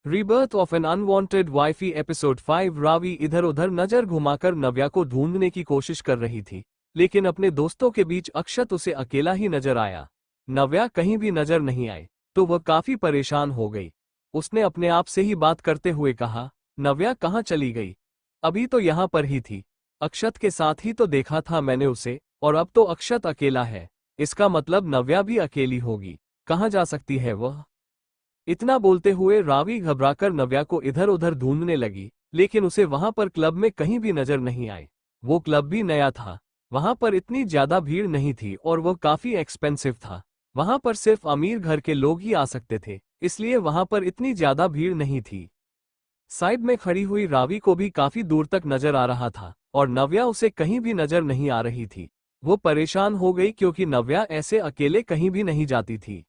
Rebirth of an unwanted wifey episode 5। Raavi इधर उधर नजर घुमाकर नव्या को ढूंढने की कोशिश कर रही थी, लेकिन अपने दोस्तों के बीच अक्षत उसे अकेला ही नजर आया। नव्या कहीं भी नजर नहीं आई तो वह काफी परेशान हो गई। उसने अपने आप से ही बात करते हुए कहा, नव्या कहाँ चली गई? अभी तो यहाँ पर ही थी। अक्षत के साथ ही तो देखा था मैंने उसे, और अब तो अक्षत अकेला है। इसका मतलब नव्या भी अकेली होगी। कहाँ जा सकती है वह? इतना बोलते हुए रावी घबराकर नव्या को इधर उधर ढूंढने लगी, लेकिन उसे वहां पर क्लब में कहीं भी नजर नहीं आई। वो क्लब भी नया था, वहां पर इतनी ज्यादा भीड़ नहीं थी और वो काफी एक्सपेंसिव था। वहां पर सिर्फ अमीर घर के लोग ही आ सकते थे, इसलिए वहां पर इतनी ज्यादा भीड़ नहीं थी। साइड में खड़ी हुई रावी को भी काफी दूर तक नजर आ रहा था और नव्या उसे कहीं भी नजर नहीं आ रही थी। वो परेशान हो गई क्योंकि नव्या ऐसे अकेले कहीं भी नहीं जाती थी।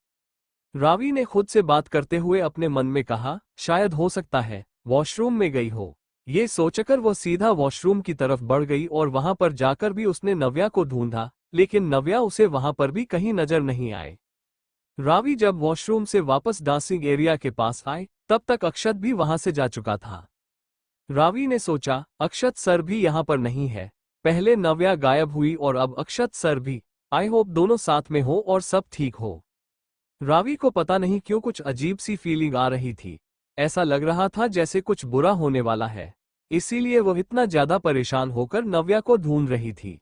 रावी ने खुद से बात करते हुए अपने मन में कहा, शायद हो सकता है वॉशरूम में गई हो। ये सोचकर वो सीधा वॉशरूम की तरफ बढ़ गई और वहां पर जाकर भी उसने नव्या को ढूंढा, लेकिन नव्या उसे वहां पर भी कहीं नजर नहीं आए। रावी जब वॉशरूम से वापस डांसिंग एरिया के पास आए, तब तक अक्षत भी वहां से जा चुका था। रावी ने सोचा, अक्षत सर भी यहाँ पर नहीं है। पहले नव्या गायब हुई और अब अक्षत सर भी। आई होप दोनों साथ में हो और सब ठीक हो। रावी को पता नहीं क्यों कुछ अजीब सी फीलिंग आ रही थी। ऐसा लग रहा था जैसे कुछ बुरा होने वाला है, इसीलिए वो इतना ज्यादा परेशान होकर नव्या को ढूंढ रही थी।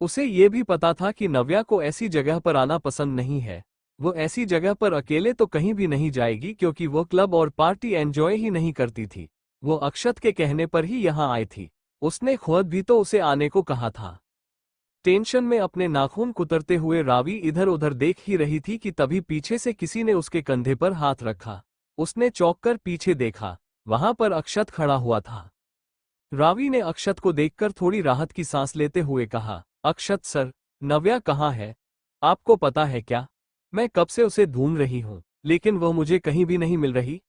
उसे ये भी पता था कि नव्या को ऐसी जगह पर आना पसंद नहीं है। वो ऐसी जगह पर अकेले तो कहीं भी नहीं जाएगी क्योंकि वो क्लब और पार्टी एंजॉय ही नहीं करती थी। वो अक्षत के कहने पर ही यहाँ आई थी। उसने खुद भी तो उसे आने को कहा था। टेंशन में अपने नाखून कुतरते हुए रावी इधर उधर देख ही रही थी कि तभी पीछे से किसी ने उसके कंधे पर हाथ रखा। उसने चौंक कर पीछे देखा, वहां पर अक्षत खड़ा हुआ था। रावी ने अक्षत को देखकर थोड़ी राहत की सांस लेते हुए कहा, अक्षत सर, नव्या कहाँ है? आपको पता है क्या? मैं कब से उसे ढूंढ रही हूँ, लेकिन वह मुझे कहीं भी नहीं मिल रही।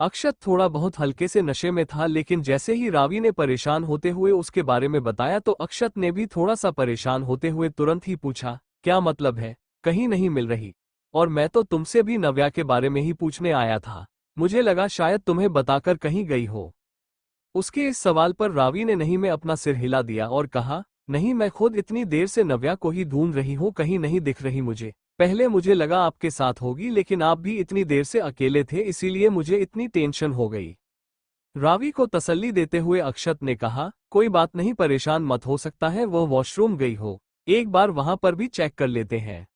अक्षत थोड़ा बहुत हल्के से नशे में था, लेकिन जैसे ही रावी ने परेशान होते हुए उसके बारे में बताया तो अक्षत ने भी थोड़ा सा परेशान होते हुए तुरंत ही पूछा, क्या मतलब है कहीं नहीं मिल रही? और मैं तो तुमसे भी नव्या के बारे में ही पूछने आया था। मुझे लगा शायद तुम्हें बताकर कहीं गई हो। उसके इस सवाल पर रावी ने नहीं में अपना सिर हिला दिया और कहा, नहीं, मैं खुद इतनी देर से नव्या को ही ढूंढ रही हूँ, कहीं नहीं दिख रही मुझे। पहले मुझे लगा आपके साथ होगी, लेकिन आप भी इतनी देर से अकेले थे, इसीलिए मुझे इतनी टेंशन हो गई। रावी को तसल्ली देते हुए अक्षत ने कहा, कोई बात नहीं, परेशान मत, हो सकता है वो वॉशरूम गई हो, एक बार वहां पर भी चेक कर लेते हैं।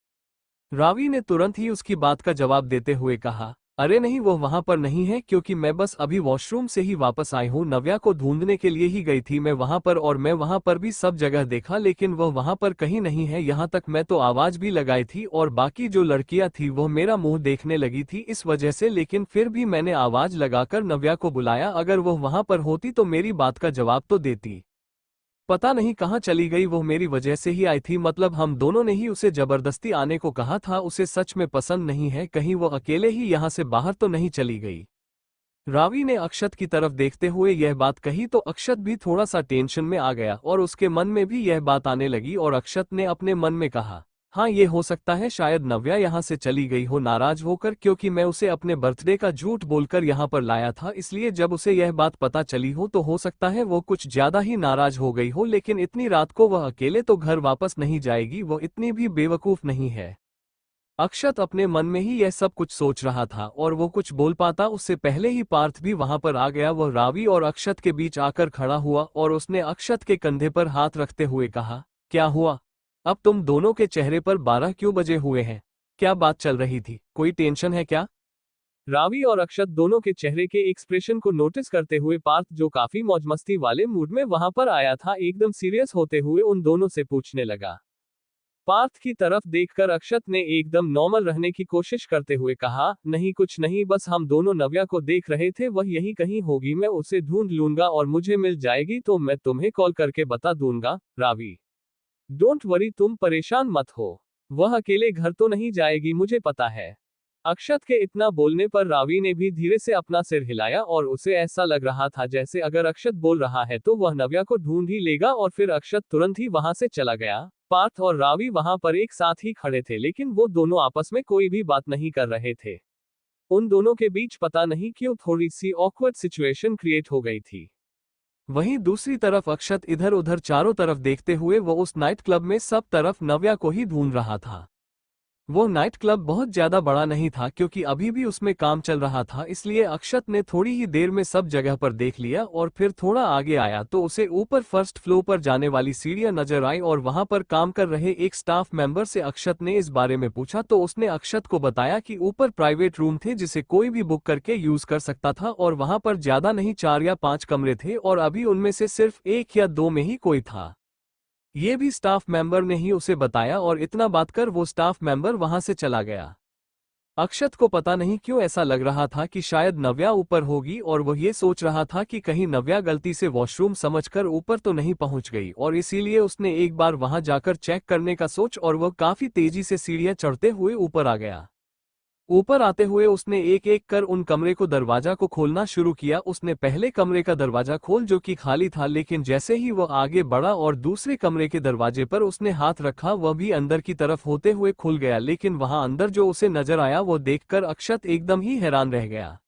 रावी ने तुरंत ही उसकी बात का जवाब देते हुए कहा, अरे नहीं, वो वहां पर नहीं है, क्योंकि मैं बस अभी वॉशरूम से ही वापस आई हूँ। नव्या को ढूंढने के लिए ही गई थी मैं वहां पर, और मैं वहां पर भी सब जगह देखा, लेकिन वह वहां पर कहीं नहीं है। यहाँ तक मैं तो आवाज भी लगाई थी और बाकी जो लड़कियां थी वो मेरा मुंह देखने लगी थी इस वजह से, लेकिन फिर भी मैंने आवाज लगाकर नव्या को बुलाया। अगर वह वहां पर होती तो मेरी बात का जवाब तो देती। पता नहीं कहाँ चली गई, वो मेरी वजह से ही आई थी। मतलब हम दोनों ने ही उसे जबरदस्ती आने को कहा था। उसे सच में पसंद नहीं है, कहीं वो अकेले ही यहाँ से बाहर तो नहीं चली गई। रावी ने अक्षत की तरफ देखते हुए यह बात कही तो अक्षत भी थोड़ा सा टेंशन में आ गया और उसके मन में भी यह बात आने लगी और अक्षत ने अपने मन में कहा, हाँ ये हो सकता है, शायद नव्या यहाँ से चली गई हो नाराज होकर, क्योंकि मैं उसे अपने बर्थडे का झूठ बोलकर यहाँ पर लाया था, इसलिए जब उसे यह बात पता चली हो सकता है वो कुछ ज्यादा ही नाराज हो गई हो। लेकिन इतनी रात को वह अकेले तो घर वापस नहीं जाएगी, वो इतनी भी बेवकूफ नहीं है। अक्षत अपने मन में ही यह सब कुछ सोच रहा था और वो कुछ बोल पाता उससे पहले ही पार्थ भी वहां पर आ गया। वह रावी और अक्षत के बीच आकर खड़ा हुआ और उसने अक्षत के कंधे पर हाथ रखते हुए कहा, क्या हुआ? अब तुम दोनों के चेहरे पर 12 क्यों बजे हुए हैं? क्या बात चल रही थी? कोई टेंशन है क्या? रावी और अक्षत दोनों के चेहरे के एक्सप्रेशन को नोटिस करते हुए पार्थ, जो काफी मौज मस्ती वाले मूड में वहां पर आया था, एकदम सीरियस होते हुए उन दोनों से पूछने लगा। पार्थ की तरफ देखकर अक्षत ने एकदम नॉर्मल रहने की कोशिश करते हुए कहा, नहीं कुछ नहीं, बस हम दोनों नव्या को देख रहे थे, वह यहीं कहीं होगी, मैं उसे ढूंढ लूंगा और मुझे मिल जाएगी तो मैं तुम्हें कॉल करके बता दूंगा। रावी, डोंट वरी, तुम परेशान मत हो, वह अकेले घर तो नहीं जाएगी, मुझे पता है। अक्षत के इतना बोलने पर रावी ने भी धीरे से अपना सिर हिलाया और उसे ऐसा लग रहा था जैसे अगर अक्षत बोल रहा है तो वह नव्या को ढूंढ ही लेगा, और फिर अक्षत तुरंत ही वहां से चला गया। पार्थ और रावी वहां पर एक साथ ही खड़े थे, लेकिन वो दोनों आपस में कोई भी बात नहीं कर रहे थे। उन दोनों के बीच पता नहीं क्यों थोड़ी सी ऑकवर्ड सिचुएशन क्रिएट हो गई थी। वहीं दूसरी तरफ अक्षत इधर उधर चारों तरफ देखते हुए वो उस नाइट क्लब में सब तरफ नव्या को ही ढूंढ रहा था। वो नाइट क्लब बहुत ज्यादा बड़ा नहीं था क्योंकि अभी भी उसमें काम चल रहा था, इसलिए अक्षत ने थोड़ी ही देर में सब जगह पर देख लिया और फिर थोड़ा आगे आया तो उसे ऊपर फर्स्ट फ्लोर पर जाने वाली सीढ़ियां नजर आई और वहां पर काम कर रहे एक स्टाफ मेंबर से अक्षत ने इस बारे में पूछा तो उसने अक्षत को बताया कि ऊपर प्राइवेट रूम थे जिसे कोई भी बुक करके यूज कर सकता था और वहां पर ज्यादा नहीं 4 या 5 कमरे थे और अभी उनमें से सिर्फ 1 या 2 में ही कोई था। ये भी स्टाफ मेंबर ने ही उसे बताया और इतना बात कर वो स्टाफ मेंबर वहां से चला गया। अक्षत को पता नहीं क्यों ऐसा लग रहा था कि शायद नव्या ऊपर होगी और वह ये सोच रहा था कि कहीं नव्या गलती से वॉशरूम समझकर ऊपर तो नहीं पहुंच गई और इसीलिए उसने एक बार वहां जाकर चेक करने का सोच और वह काफी तेजी से सीढ़ियां चढ़ते हुए ऊपर आ गया। ऊपर आते हुए उसने एक एक कर उन कमरे को दरवाजा को खोलना शुरू किया। उसने पहले कमरे का दरवाजा खोल जो कि खाली था, लेकिन जैसे ही वह आगे बढ़ा और दूसरे कमरे के दरवाजे पर उसने हाथ रखा वह भी अंदर की तरफ होते हुए खुल गया, लेकिन वहां अंदर जो उसे नजर आया वो देखकर अक्षत एकदम ही हैरान रह गया।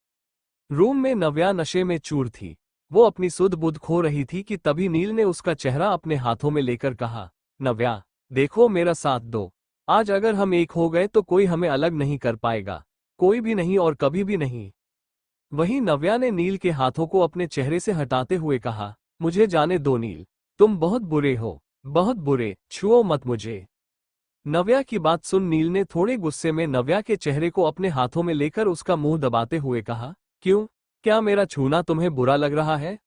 रूम में नव्या नशे में चूर थी। वो अपनी सुध बुध खो रही थी कि तभी नील ने उसका चेहरा अपने हाथों में लेकर कहा, नव्या देखो मेरा साथ दो, आज अगर हम एक हो गए तो कोई हमें अलग नहीं कर पाएगा, कोई भी नहीं और कभी भी नहीं। वहीं नव्या ने नील के हाथों को अपने चेहरे से हटाते हुए कहा, मुझे जाने दो नील, तुम बहुत बुरे हो, बहुत बुरे, छुओ मत मुझे। नव्या की बात सुन नील ने थोड़े गुस्से में नव्या के चेहरे को अपने हाथों में लेकर उसका मुंह दबाते हुए कहा, क्यों, क्या मेरा छूना तुम्हें बुरा लग रहा है?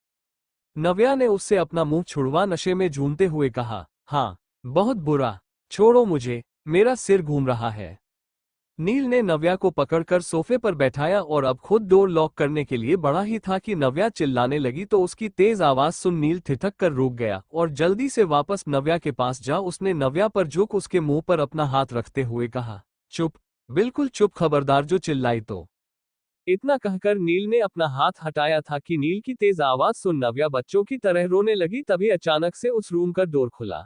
नव्या ने उससे अपना मुंह छुड़वा नशे में झूमते हुए कहा, हाँ बहुत बुरा, छोड़ो मुझे, मेरा सिर घूम रहा है। नील ने नव्या को पकड़कर सोफे पर बैठाया और अब खुद डोर लॉक करने के लिए बढ़ा ही था कि नव्या चिल्लाने लगी तो उसकी तेज आवाज सुन नील ठिठक कर रुक गया और जल्दी से वापस नव्या के पास जा उसने नव्या पर झुक उसके मुंह पर अपना हाथ रखते हुए कहा, चुप, बिल्कुल चुप, खबरदार जो चिल्लाई तो। इतना कहकर नील ने अपना हाथ हटाया था कि नील की तेज आवाज सुन नव्या बच्चों की तरह रोने लगी, तभी अचानक से उस रूम का डोर खुला।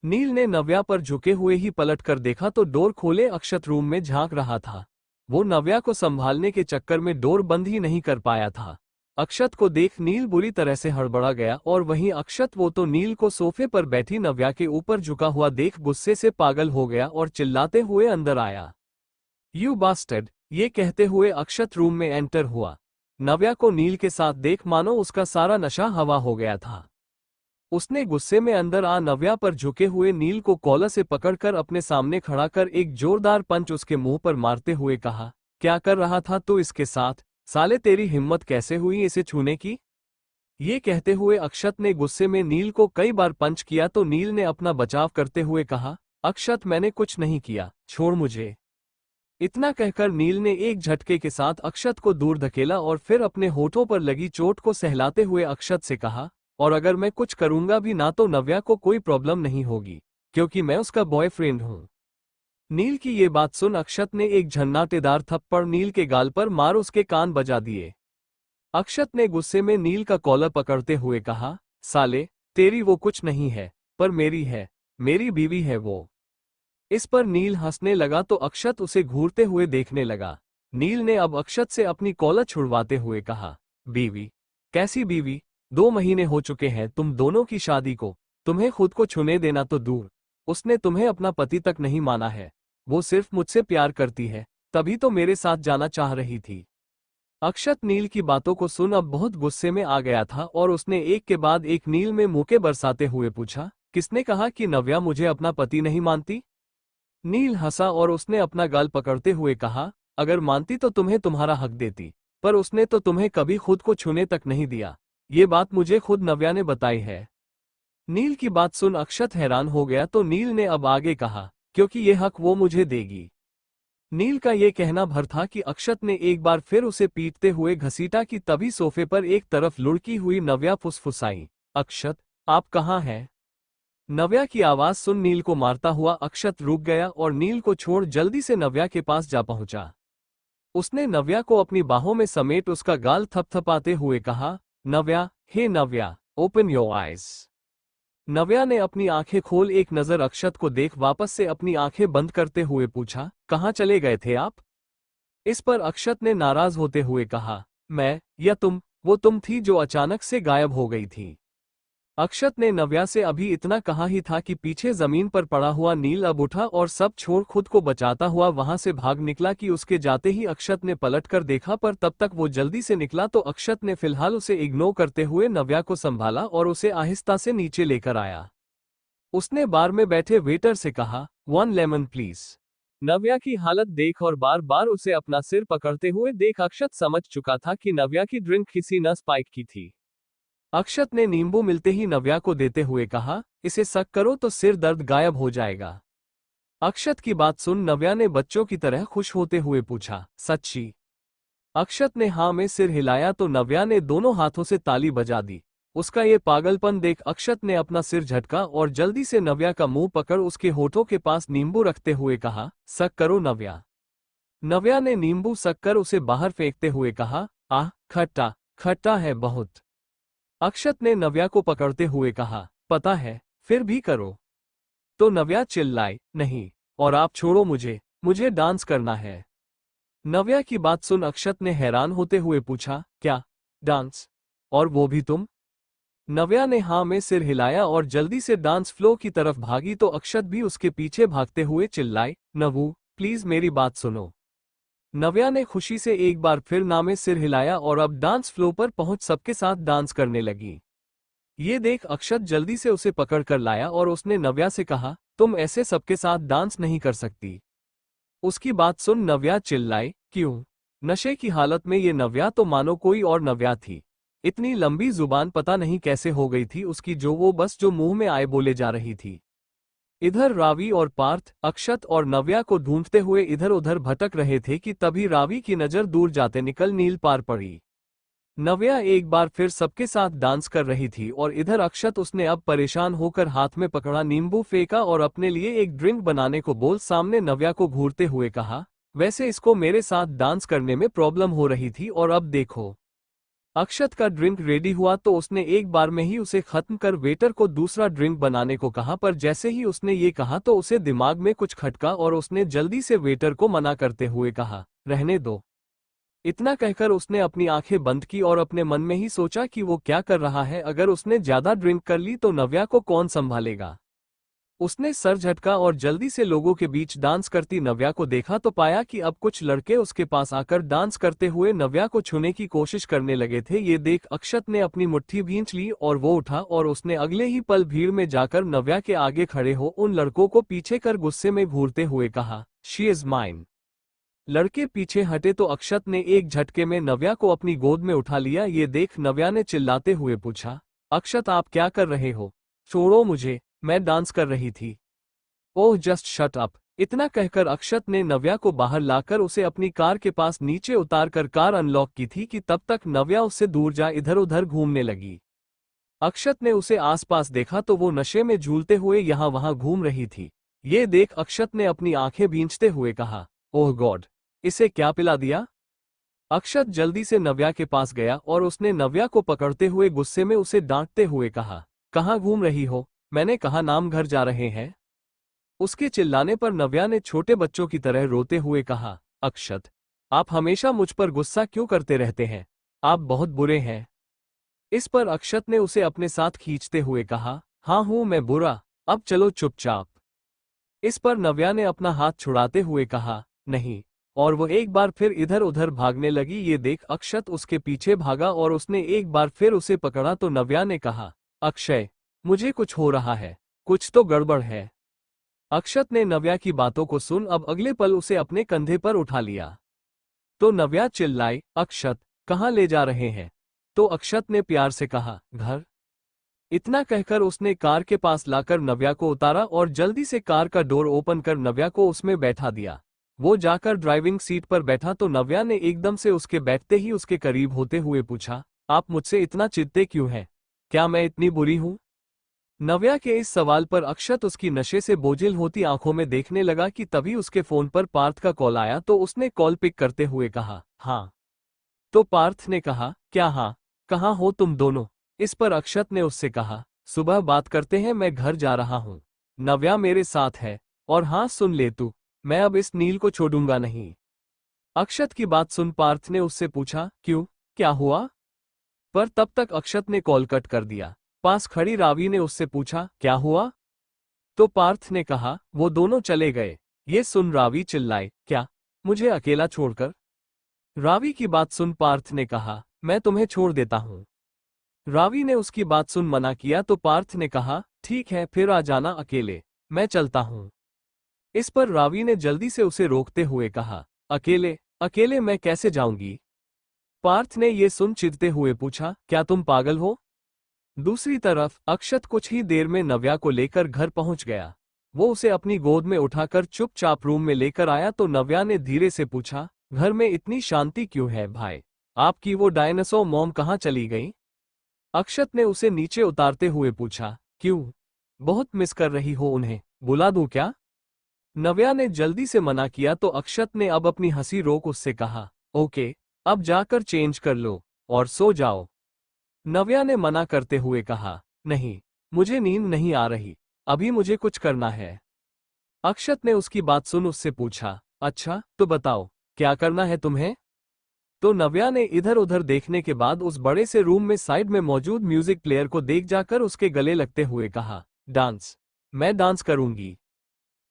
नील ने नव्या पर झुके हुए ही पलट कर देखा तो डोर खोले अक्षत रूम में झांक रहा था। वो नव्या को संभालने के चक्कर में डोर बंद ही नहीं कर पाया था। अक्षत को देख नील बुरी तरह से हड़बड़ा गया और वहीं अक्षत वो तो नील को सोफे पर बैठी नव्या के ऊपर झुका हुआ देख गुस्से से पागल हो गया और चिल्लाते हुए अंदर आया, यू बास्टर्ड, ये कहते हुए अक्षत रूम में एंटर हुआ। नव्या को नील के साथ देख मानो उसका सारा नशा हवा हो गया था। उसने गुस्से में अंदर आ नव्या पर झुके हुए नील को कॉलर से पकड़कर अपने सामने खड़ा कर एक जोरदार पंच उसके मुंह पर मारते हुए कहा, क्या कर रहा था तू इसके साथ, साले तेरी हिम्मत कैसे हुई इसे छूने की? ये कहते हुए अक्षत ने गुस्से में नील को कई बार पंच किया तो नील ने अपना बचाव करते हुए कहा, अक्षत मैंने कुछ नहीं किया, छोड़ मुझे। इतना कहकर नील ने एक झटके के साथ अक्षत को दूर धकेला और फिर अपने होठों पर लगी चोट को सहलाते हुए अक्षत से कहा, और अगर मैं कुछ करूंगा भी ना तो नव्या को कोई प्रॉब्लम नहीं होगी, क्योंकि मैं उसका बॉयफ्रेंड हूं। नील की ये बात सुन अक्षत ने एक झन्नाटेदार थप्पड़ नील के गाल पर मार उसके कान बजा दिए। अक्षत ने गुस्से में नील का कॉलर पकड़ते हुए कहा, साले, तेरी वो कुछ नहीं है, पर मेरी है, मेरी बीवी है वो। इस पर नील हंसने लगा तो अक्षत उसे घूरते हुए देखने लगा। नील ने अब अक्षत से अपनी कॉलर छुड़वाते हुए कहा, बीवी? कैसी बीवी? 2 महीने हो चुके हैं तुम दोनों की शादी को, तुम्हें खुद को छूने देना तो दूर, उसने तुम्हें अपना पति तक नहीं माना है। वो सिर्फ मुझसे प्यार करती है, तभी तो मेरे साथ जाना चाह रही थी। अक्षत नील की बातों को सुन अब बहुत गुस्से में आ गया था और उसने एक के बाद एक नील में मुके बरसाते हुए पूछा, किसने कहा कि नव्या मुझे अपना पति नहीं मानती? नील हंसा और उसने अपना गाल पकड़ते हुए कहा, अगर मानती तो तुम्हें तुम्हारा हक देती, पर उसने तो तुम्हें कभी खुद को छूने तक नहीं दिया। ये बात मुझे खुद नव्या ने बताई है। नील की बात सुन अक्षत हैरान हो गया तो नील ने अब आगे कहा, क्योंकि ये हक वो मुझे देगी। नील का ये कहना भर था कि अक्षत ने एक बार फिर उसे पीटते हुए घसीटा कि तभी सोफे पर एक तरफ लुढ़की हुई नव्या फुसफुसाई, अक्षत, आप कहाँ हैं? नव्या की आवाज सुन नील को मारता हुआ अक्षत रुक गया और नील को छोड़ जल्दी से नव्या के पास जा पहुंचा। उसने नव्या को अपनी बाहों में समेट उसका गाल थपथपाते हुए कहा, नव्या, हे नव्या, ओपन योर आइज। नव्या ने अपनी आंखें खोल एक नजर अक्षत को देख वापस से अपनी आंखें बंद करते हुए पूछा, कहाँ चले गए थे आप? इस पर अक्षत ने नाराज होते हुए कहा, मैं या तुम, वो तुम थी जो अचानक से गायब हो गई थी। अक्षत ने नव्या से अभी इतना कहा ही था कि पीछे जमीन पर पड़ा हुआ नील अब उठा और सब छोड़ खुद को बचाता हुआ वहां से भाग निकला कि उसके जाते ही अक्षत ने पलटकर देखा, पर तब तक वो जल्दी से निकला तो अक्षत ने फिलहाल उसे इग्नोर करते हुए नव्या को संभाला और उसे आहिस्ता से नीचे लेकर आया। उसने बार में बैठे वेटर से कहा, 1 लेमन प्लीज। नव्या की हालत देख और बार बार उसे अपना सिर पकड़ते हुए देख अक्षत समझ चुका था कि नव्या की ड्रिंक किसी न स्पाइक की थी। अक्षत ने नींबू मिलते ही नव्या को देते हुए कहा, इसे सक करो तो सिर दर्द गायब हो जाएगा। अक्षत की बात सुन नव्या ने बच्चों की तरह खुश होते हुए पूछा, सच्ची? अक्षत ने हाँ में सिर हिलाया तो नव्या ने दोनों हाथों से ताली बजा दी। उसका ये पागलपन देख अक्षत ने अपना सिर झटका और जल्दी से नव्या का मुंह पकड़ उसके होठों के पास नींबू रखते हुए कहा, सक करो नव्या। नव्या ने नींबू सक कर उसे बाहर फेंकते हुए कहा, आह खट्टा, खट्टा है बहुत। अक्षत ने नव्या को पकड़ते हुए कहा, पता है, फिर भी करो। तो नव्या चिल्लाई, नहीं, और आप छोड़ो मुझे, मुझे डांस करना है। नव्या की बात सुन अक्षत ने हैरान होते हुए पूछा, क्या डांस? और वो भी तुम? नव्या ने हाँ में सिर हिलाया और जल्दी से डांस फ्लो की तरफ भागी तो अक्षत भी उसके पीछे भागते हुए चिल्लाई, नवू प्लीज मेरी बात सुनो। नव्या ने खुशी से एक बार फिर ना में सिर हिलाया और अब डांस फ्लो पर पहुंच सबके साथ डांस करने लगी। ये देख अक्षत जल्दी से उसे पकड़ कर लाया और उसने नव्या से कहा, तुम ऐसे सबके साथ डांस नहीं कर सकती। उसकी बात सुन नव्या चिल्लाई, क्यों? नशे की हालत में ये नव्या तो मानो कोई और नव्या थी। इतनी लंबी जुबान पता नहीं कैसे हो गई थी उसकी, जो वो बस जो मुंह में आए बोले जा रही थी। इधर रावी और पार्थ अक्षत और नव्या को ढूंढते हुए इधर उधर भटक रहे थे कि तभी रावी की नजर दूर जाते निकल नील पार पड़ी। नव्या एक बार फिर सबके साथ डांस कर रही थी और इधर अक्षत उसने अब परेशान होकर हाथ में पकड़ा नींबू फेंका और अपने लिए एक ड्रिंक बनाने को बोल सामने नव्या को घूरते हुए कहा, वैसे इसको मेरे साथ डांस करने में प्रॉब्लम हो रही थी और अब देखो। अक्षत का ड्रिंक रेडी हुआ तो उसने एक बार में ही उसे खत्म कर वेटर को दूसरा ड्रिंक बनाने को कहा, पर जैसे ही उसने ये कहा तो उसे दिमाग में कुछ खटका और उसने जल्दी से वेटर को मना करते हुए कहा, रहने दो। इतना कहकर उसने अपनी आंखें बंद की और अपने मन में ही सोचा कि वो क्या कर रहा है, अगर उसने ज्यादा ड्रिंक कर ली तो नव्या को कौन संभालेगा। उसने सर झटका और जल्दी से लोगों के बीच डांस करती नव्या को देखा तो पाया कि अब कुछ लड़के उसके पास आकर डांस करते हुए नव्या को छूने की कोशिश करने लगे थे। ये देख अक्षत ने अपनी मुट्ठी भींच ली और वो उठा और उसने अगले ही पल भीड़ में जाकर नव्या के आगे खड़े हो उन लड़कों को पीछे कर गुस्से में घूरते हुए कहा, शी इज माइन। लड़के पीछे हटे तो अक्षत ने एक झटके में नव्या को अपनी गोद में उठा लिया। ये देख नव्या ने चिल्लाते हुए पूछा, अक्षत आप क्या कर रहे हो? छोड़ो मुझे, मैं डांस कर रही थी। Oh just shut up. इतना कहकर अक्षत ने नव्या को बाहर लाकर उसे अपनी कार के पास नीचे उतार कर कार अनलॉक की थी कि तब तक नव्या उससे दूर जा इधर उधर घूमने लगी। अक्षत ने उसे आसपास देखा तो वो नशे में झूलते हुए यहाँ वहां घूम रही थी। ये देख अक्षत ने अपनी आंखें भींचते हुए कहा, ओह गॉड, इसे क्या पिला दिया? अक्षत जल्दी से नव्या के पास गया और उसने नव्या को पकड़ते हुए गुस्से में उसे डांटते हुए कहा, कहाँ घूम रही हो? मैंने कहा नाम घर जा रहे हैं। उसके चिल्लाने पर नव्या ने छोटे बच्चों की तरह रोते हुए कहा, अक्षत आप हमेशा मुझ पर गुस्सा क्यों करते रहते हैं? आप बहुत बुरे हैं। इस पर अक्षत ने उसे अपने साथ खींचते हुए कहा, हाँ हूं मैं बुरा, अब चलो चुपचाप। इस पर नव्या ने अपना हाथ छुड़ाते हुए कहा, नहीं, और वो एक बार फिर इधर उधर भागने लगी। ये देख अक्षत उसके पीछे भागा और उसने एक बार फिर उसे पकड़ा तो नव्या ने कहा, अक्षय मुझे कुछ हो रहा है, कुछ तो गड़बड़ है। अक्षत ने नव्या की बातों को सुन अब अगले पल उसे अपने कंधे पर उठा लिया। तो नव्या चिल्लाई, अक्षत कहाँ ले जा रहे हैं? तो अक्षत ने प्यार से कहा, घर। इतना कहकर उसने कार के पास लाकर नव्या को उतारा और जल्दी से कार का डोर ओपन कर नव्या को उसमें बैठा दिया। वो जाकर ड्राइविंग सीट पर बैठा तो नव्या ने एकदम से उसके बैठते ही उसके करीब होते हुए पूछा, आप मुझसे इतना चिढ़ते क्यों हैं? क्या मैं इतनी बुरी हूं? नव्या के इस सवाल पर अक्षत उसकी नशे से बोझिल होती आंखों में देखने लगा कि तभी उसके फोन पर पार्थ का कॉल आया तो उसने कॉल पिक करते हुए कहा, हाँ। तो पार्थ ने कहा, क्या हाँ, कहाँ हो तुम दोनों? इस पर अक्षत ने उससे कहा, सुबह बात करते हैं, मैं घर जा रहा हूँ। नव्या मेरे साथ है, और हाँ सुन ले तू, मैं अब इस नील को छोड़ूंगा नहीं। अक्षत की बात सुन पार्थ ने उससे पूछा, क्यों, क्या हुआ? पर तब तक अक्षत ने कॉल कट कर दिया। पास खड़ी रावी ने उससे पूछा, क्या हुआ? तो पार्थ ने कहा, वो दोनों चले गए। ये सुन रावी चिल्लाई, क्या, मुझे अकेला छोड़कर? रावी की बात सुन पार्थ ने कहा, मैं तुम्हें छोड़ देता हूं। रावी ने उसकी बात सुन मना किया तो पार्थ ने कहा, ठीक है फिर आ जाना अकेले, मैं चलता हूं। इस पर रावी ने जल्दी से उसे रोकते हुए कहा, अकेले अकेले मैं कैसे जाऊंगी? पार्थ ने ये सुन चिढ़ते हुए पूछा, क्या तुम पागल हो? दूसरी तरफ अक्षत कुछ ही देर में नव्या को लेकर घर पहुंच गया। वो उसे अपनी गोद में उठाकर चुपचाप रूम में लेकर आया तो नव्या ने धीरे से पूछा, घर में इतनी शांति क्यों है भाई? आपकी वो डायनासोर मॉम कहाँ चली गई? अक्षत ने उसे नीचे उतारते हुए पूछा, क्यों, बहुत मिस कर रही हो उन्हें, बुला दूं क्या? नव्या ने जल्दी से मना किया तो अक्षत ने अब अपनी हंसी रोक उससे कहा, ओके, अब जाकर चेंज कर लो और सो जाओ। नव्या ने मना करते हुए कहा, नहीं, मुझे नींद नहीं आ रही, अभी मुझे कुछ करना है। अक्षत ने उसकी बात सुन उससे पूछा, अच्छा तो बताओ, क्या करना है तुम्हें? तो नव्या ने इधर उधर देखने के बाद उस बड़े से रूम में साइड में मौजूद म्यूजिक प्लेयर को देख जाकर उसके गले लगते हुए कहा, डांस, मैं डांस करूंगी।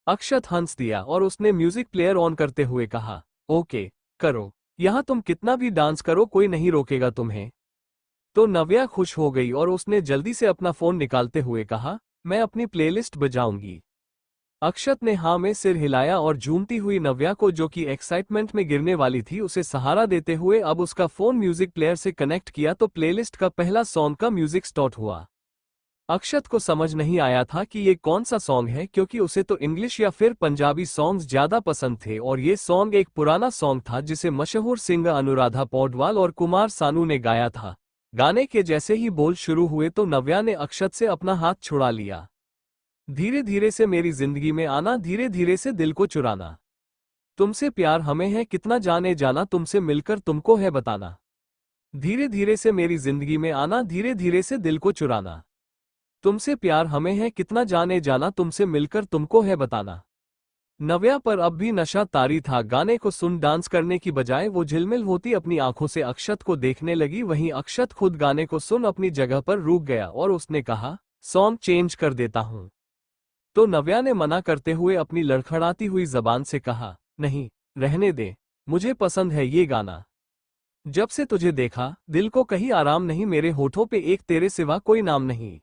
अक्षत हंस दिया और उसने म्यूजिक प्लेयर ऑन करते हुए कहा, ओके, करो, यहां तुम कितना भी डांस करो कोई नहीं रोकेगा तुम्हें। तो नव्या खुश हो गई और उसने जल्दी से अपना फोन निकालते हुए कहा, मैं अपनी प्लेलिस्ट बजाऊंगी। अक्षत ने हाँ में सिर हिलाया और झूमती हुई नव्या को, जो कि एक्साइटमेंट में गिरने वाली थी, उसे सहारा देते हुए अब उसका फोन म्यूजिक प्लेयर से कनेक्ट किया तो प्लेलिस्ट का पहला सॉन्ग का म्यूजिक स्टार्ट हुआ। अक्षत को समझ नहीं आया था कि ये कौन सा सॉन्ग है, क्योंकि उसे तो इंग्लिश या फिर पंजाबी सॉन्ग्स ज्यादा पसंद थे और ये सॉन्ग एक पुराना सॉन्ग था जिसे मशहूर सिंगर अनुराधा पौडवाल और कुमार सानू ने गाया था। गाने के जैसे ही बोल शुरू हुए तो नव्या ने अक्षत से अपना हाथ छुड़ा लिया। धीरे धीरे से मेरी जिंदगी में आना, धीरे धीरे से दिल को चुराना, तुमसे प्यार हमें है कितना जाने जाना, तुमसे मिलकर तुमको है बताना। धीरे धीरे से मेरी जिंदगी में आना, धीरे धीरे से दिल को चुराना, तुमसे प्यार हमें है कितना जाने जाना, तुमसे मिलकर तुमको है बताना। नव्या पर अब भी नशा तारी था। गाने को सुन डांस करने की बजाय वो झिलमिल होती अपनी आंखों से अक्षत को देखने लगी। वहीं अक्षत खुद गाने को सुन अपनी जगह पर रुक गया और उसने कहा, सॉन्ग चेंज कर देता हूं। तो नव्या ने मना करते हुए अपनी लड़खड़ाती हुई जबान से कहा, नहीं, रहने दे, मुझे पसंद है ये गाना। जब से तुझे देखा दिल को कहीं आराम नहीं, मेरे होठों पे एक तेरे सिवा कोई नाम नहीं।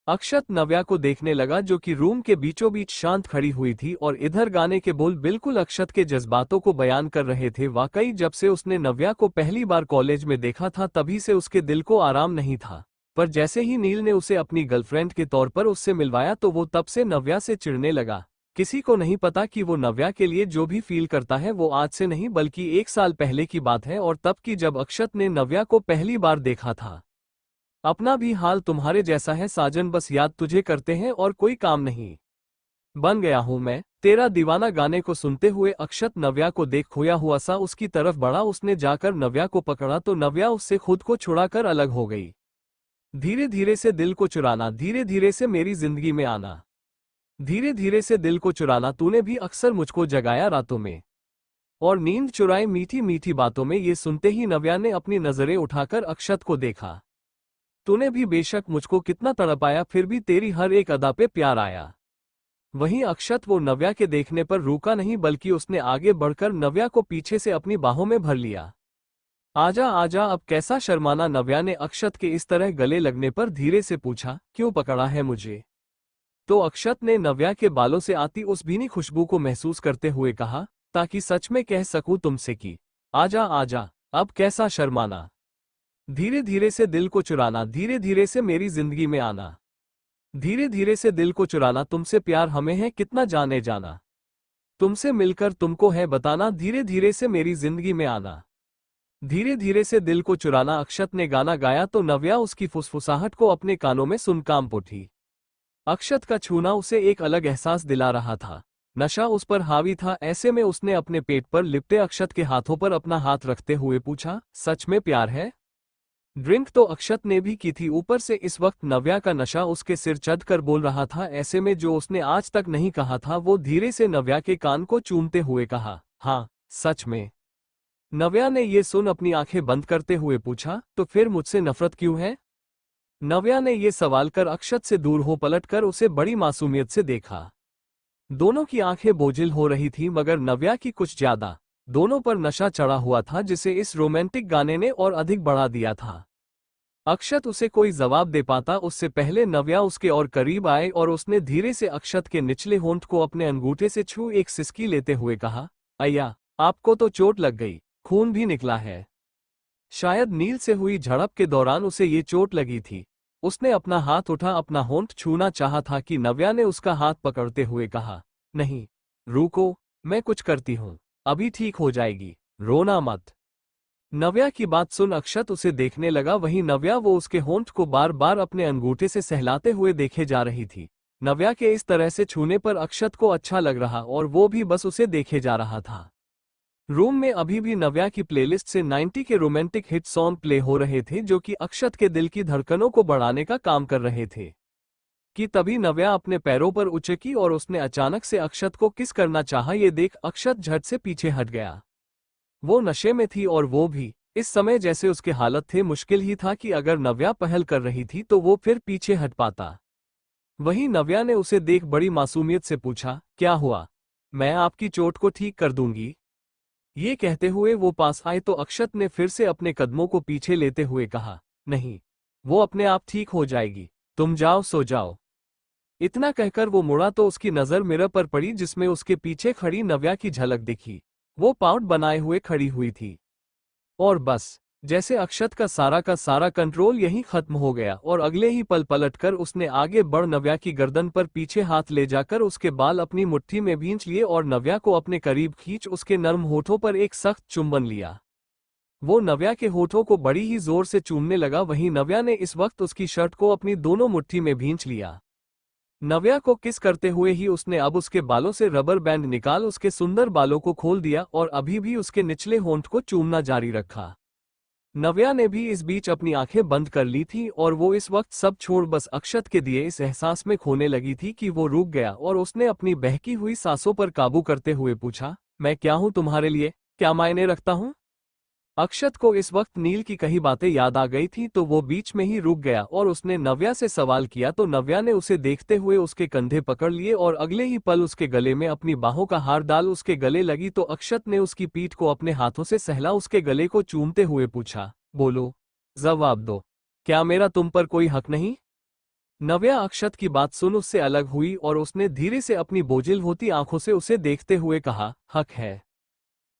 अक्षत नव्या को देखने लगा जो कि रूम के बीचों बीच शांत खड़ी हुई थी और इधर गाने के बोल बिल्कुल अक्षत के जज्बातों को बयान कर रहे थे। वाकई जब से उसने नव्या को पहली बार कॉलेज में देखा था तभी से उसके दिल को आराम नहीं था। पर जैसे ही नील ने उसे अपनी गर्लफ्रेंड के तौर पर उससे मिलवाया तो वो तब से नव्या से चिढ़ने लगा। किसी को नहीं पता कि वो नव्या के लिए जो भी फील करता है वो आज से नहीं बल्कि 1 साल पहले की बात है, और तब की जब अक्षत ने नव्या को पहली बार देखा था। अपना भी हाल तुम्हारे जैसा है साजन, बस याद तुझे करते हैं और कोई काम नहीं। बन गया हूं मैं तेरा दीवाना। गाने को सुनते हुए अक्षत नव्या को देख खोया हुआ सा उसकी तरफ बढ़ा। उसने जाकर नव्या को पकड़ा तो नव्या उससे खुद को छुड़ाकर अलग हो गई। धीरे धीरे से दिल को चुराना, धीरे धीरे से मेरी जिंदगी में आना, धीरे धीरे से दिल को चुराना, तूने भी अक्सर मुझको जगाया रातों में और नींद चुराए मीठी मीठी बातों में। ये सुनते ही नव्या ने अपनी नजरें उठाकर अक्षत को देखा। तूने भी बेशक मुझको कितना तड़पाया, फिर भी तेरी हर एक अदा पे प्यार आया। वहीं अक्षत वो नव्या के देखने पर रुका नहीं बल्कि उसने आगे बढ़कर नव्या को पीछे से अपनी बाहों में भर लिया। आजा आजा, अब कैसा शर्माना। नव्या ने अक्षत के इस तरह गले लगने पर धीरे से पूछा, क्यों पकड़ा है मुझे? तो अक्षत ने नव्या के बालों से आती उस भीनी खुशबू को महसूस करते हुए कहा, ताकि सच में कह सकूं तुमसे कि आजा आजा, अब कैसा शर्माना। धीरे धीरे से दिल को चुराना, धीरे धीरे से मेरी जिंदगी में आना, धीरे धीरे से दिल को चुराना, तुमसे प्यार हमें है कितना जाने जाना, तुमसे मिलकर तुमको है बताना, धीरे धीरे से मेरी जिंदगी में आना, धीरे धीरे से दिल को चुराना। अक्षत ने गाना गाया तो नव्या उसकी फुसफुसाहट को अपने कानों में सुन कांप उठी। अक्षत का छूना उसे एक अलग एहसास दिला रहा था। नशा उस पर हावी था। ऐसे में उसने अपने पेट पर लिपटे अक्षत के हाथों पर अपना हाथ रखते हुए पूछा, सच में प्यार है? ड्रिंक तो अक्षत ने भी की थी, ऊपर से इस वक्त नव्या का नशा उसके सिर चढ़ कर बोल रहा था। ऐसे में जो उसने आज तक नहीं कहा था वो धीरे से नव्या के कान को चूमते हुए कहा, हाँ सच में। नव्या ने ये सुन अपनी आंखें बंद करते हुए पूछा, तो फिर मुझसे नफरत क्यों है? नव्या ने ये सवाल कर अक्षत से दूर हो पलटकर उसे बड़ी मासूमियत से देखा। दोनों की आंखें बोझिल हो रही थी मगर नव्या की कुछ ज्यादा। दोनों पर नशा चढ़ा हुआ था जिसे इस रोमांटिक गाने ने और अधिक बढ़ा दिया था। अक्षत उसे कोई जवाब दे पाता उससे पहले नव्या उसके और करीब आए और उसने धीरे से अक्षत के निचले होंठ को अपने अंगूठे से छू एक सिसकी लेते हुए कहा, अय्या, आपको तो चोट लग गई, खून भी निकला है। शायद नील से हुई झड़प के दौरान उसे ये चोट लगी थी। उसने अपना हाथ उठा अपना होंठ छूना चाहा था कि नव्या ने उसका हाथ पकड़ते हुए कहा, नहीं, रुको, मैं कुछ करती हूं, अभी ठीक हो जाएगी, रोना मत। नव्या की बात सुन अक्षत उसे देखने लगा। वहीं नव्या वो उसके होंठ को बार बार अपने अंगूठे से सहलाते हुए देखे जा रही थी। नव्या के इस तरह से छूने पर अक्षत को अच्छा लग रहा और वो भी बस उसे देखे जा रहा था। रूम में अभी भी नव्या की प्लेलिस्ट से 90 के रोमांटिक हिट सॉन्ग प्ले हो रहे थे जो कि अक्षत के दिल की धड़कनों को बढ़ाने का काम कर रहे थे। कि तभी नव्या अपने पैरों पर उचकी और उसने अचानक से अक्षत को किस करना चाहा। ये देख अक्षत झट से पीछे हट गया। वो नशे में थी और वो भी इस समय जैसे उसके हालत थे। मुश्किल ही था कि अगर नव्या पहल कर रही थी तो वो फिर पीछे हट पाता। वहीं नव्या ने उसे देख बड़ी मासूमियत से पूछा, क्या हुआ? मैं आपकी चोट को ठीक कर दूंगी। ये कहते हुए वो पास आए तो अक्षत ने फिर से अपने कदमों को पीछे लेते हुए कहा, नहीं, वो अपने आप ठीक हो जाएगी, तुम जाओ, सो जाओ। इतना कहकर वो मुड़ा तो उसकी नजर मिरर पर पड़ी जिसमें उसके पीछे खड़ी नव्या की झलक दिखी। वो पाउट बनाए हुए खड़ी हुई थी और बस जैसे अक्षत का सारा कंट्रोल यहीं खत्म हो गया और अगले ही पल पलटकर उसने आगे बढ़ नव्या की गर्दन पर पीछे हाथ ले जाकर उसके बाल अपनी मुट्ठी में भींच लिए और नव्या को अपने करीब खींच उसके नर्म होठों पर एक सख्त चुंबन लिया। वो नव्या के होठों को बड़ी ही जोर से चूमने लगा। वहीं नव्या ने इस वक्त उसकी शर्ट को अपनी दोनों मुट्ठी में भींच लिया। नव्या को किस करते हुए ही उसने अब उसके बालों से रबर बैंड निकाल उसके सुंदर बालों को खोल दिया और अभी भी उसके निचले होंठ को चूमना जारी रखा। नव्या ने भी इस बीच अपनी आंखें बंद कर ली थी और वो इस वक्त सब छोड़ बस अक्षत के दिए इस एहसास में खोने लगी थी कि वो रुक गया और उसने अपनी बहकी हुई सांसों पर काबू करते हुए पूछा, मैं क्या हूं तुम्हारे लिए, क्या मायने रखता हूं? अक्षत को इस वक्त नील की कही बातें याद आ गई थी तो वो बीच में ही रुक गया और उसने नव्या से सवाल किया तो नव्या ने उसे देखते हुए उसके कंधे पकड़ लिए और अगले ही पल उसके गले में अपनी बाहों का हार डाल उसके गले लगी तो अक्षत ने उसकी पीठ को अपने हाथों से सहला उसके गले को चूमते हुए पूछा, बोलो, जवाब दो, क्या मेरा तुम पर कोई हक नहीं? नव्या अक्षत की बात सुन उससे अलग हुई और उसने धीरे से अपनी बोझिल होती आंखों से उसे देखते हुए कहा, हक है।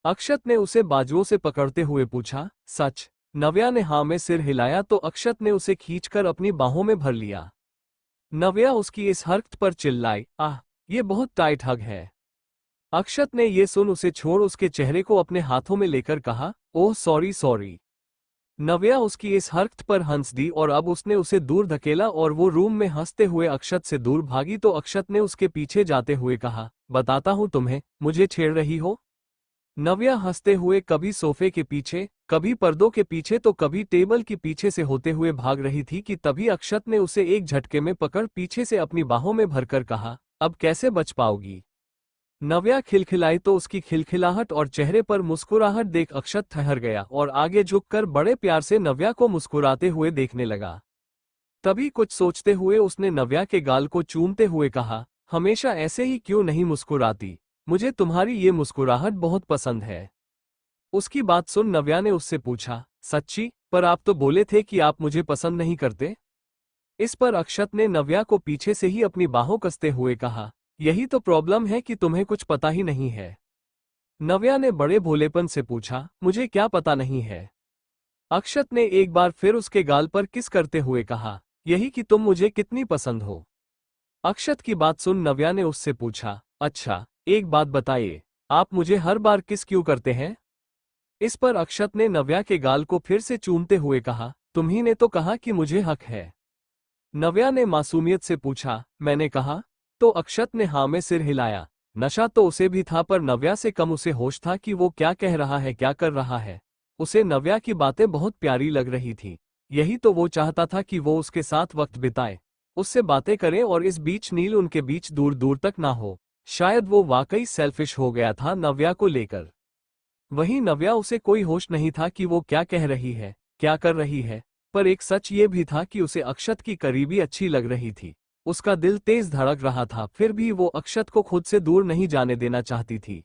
अक्षत ने उसे बाजुओं से पकड़ते हुए पूछा, सच? नव्या ने हाँ में सिर हिलाया तो अक्षत ने उसे खींचकर अपनी बाहों में भर लिया। नव्या उसकी इस हरकत पर चिल्लाई, आह, ये बहुत टाइट हग है। अक्षत ने ये सुन उसे छोड़ उसके चेहरे को अपने हाथों में लेकर कहा, ओह सॉरी सॉरी। नव्या उसकी इस हरकत पर हंस दी और अब उसने उसे दूर धकेला और वो रूम में हंसते हुए अक्षत से दूर भागी तो अक्षत ने उसके पीछे जाते हुए कहा, बताता हूं तुम्हें, मुझे छेड़ रही हो? नव्या हंसते हुए कभी सोफे के पीछे, कभी पर्दों के पीछे तो कभी टेबल के पीछे से होते हुए भाग रही थी कि तभी अक्षत ने उसे एक झटके में पकड़ पीछे से अपनी बाहों में भरकर कहा, अब कैसे बच पाओगी? नव्या खिलखिलाई तो उसकी खिलखिलाहट और चेहरे पर मुस्कुराहट देख अक्षत ठहर गया और आगे झुककर बड़े प्यार से नव्या को मुस्कुराते हुए देखने लगा। तभी कुछ सोचते हुए उसने नव्या के गाल को चूमते हुए कहा, हमेशा ऐसे ही क्यों नहीं मुस्कुराती? मुझे तुम्हारी ये मुस्कुराहट बहुत पसंद है। उसकी बात सुन नव्या ने उससे पूछा, सच्ची? पर आप तो बोले थे कि आप मुझे पसंद नहीं करते। इस पर अक्षत ने नव्या को पीछे से ही अपनी बाहों कसते हुए कहा, यही तो प्रॉब्लम है कि तुम्हें कुछ पता ही नहीं है। नव्या ने बड़े भोलेपन से पूछा, मुझे क्या पता नहीं है? अक्षत ने एक बार फिर उसके गाल पर किस करते हुए कहा, यही कि तुम मुझे कितनी पसंद हो। अक्षत की बात सुन नव्या ने उससे पूछा, अच्छा, एक बात बताइए, आप मुझे हर बार किस क्यों करते हैं? इस पर अक्षत ने नव्या के गाल को फिर से चूमते हुए कहा, तुम्ही ने तो कहा कि मुझे हक है। नव्या ने मासूमियत से पूछा, मैंने कहा? तो अक्षत ने हाँ में सिर हिलाया। नशा तो उसे भी था पर नव्या से कम उसे होश था कि वो क्या कह रहा है, क्या कर रहा है। उसे नव्या की बातें बहुत प्यारी लग रही थी। यही तो वो चाहता था कि वो उसके साथ वक्त बिताए, उससे बातें करे और इस बीच नील उनके बीच दूर दूर तक ना हो। शायद वो वाकई सेल्फिश हो गया था नव्या को लेकर। वहीं नव्या उसे कोई होश नहीं था कि वो क्या कह रही है, क्या कर रही है। पर एक सच ये भी था कि उसे अक्षत की करीबी अच्छी लग रही थी। उसका दिल तेज धड़क रहा था, फिर भी वो अक्षत को खुद से दूर नहीं जाने देना चाहती थी।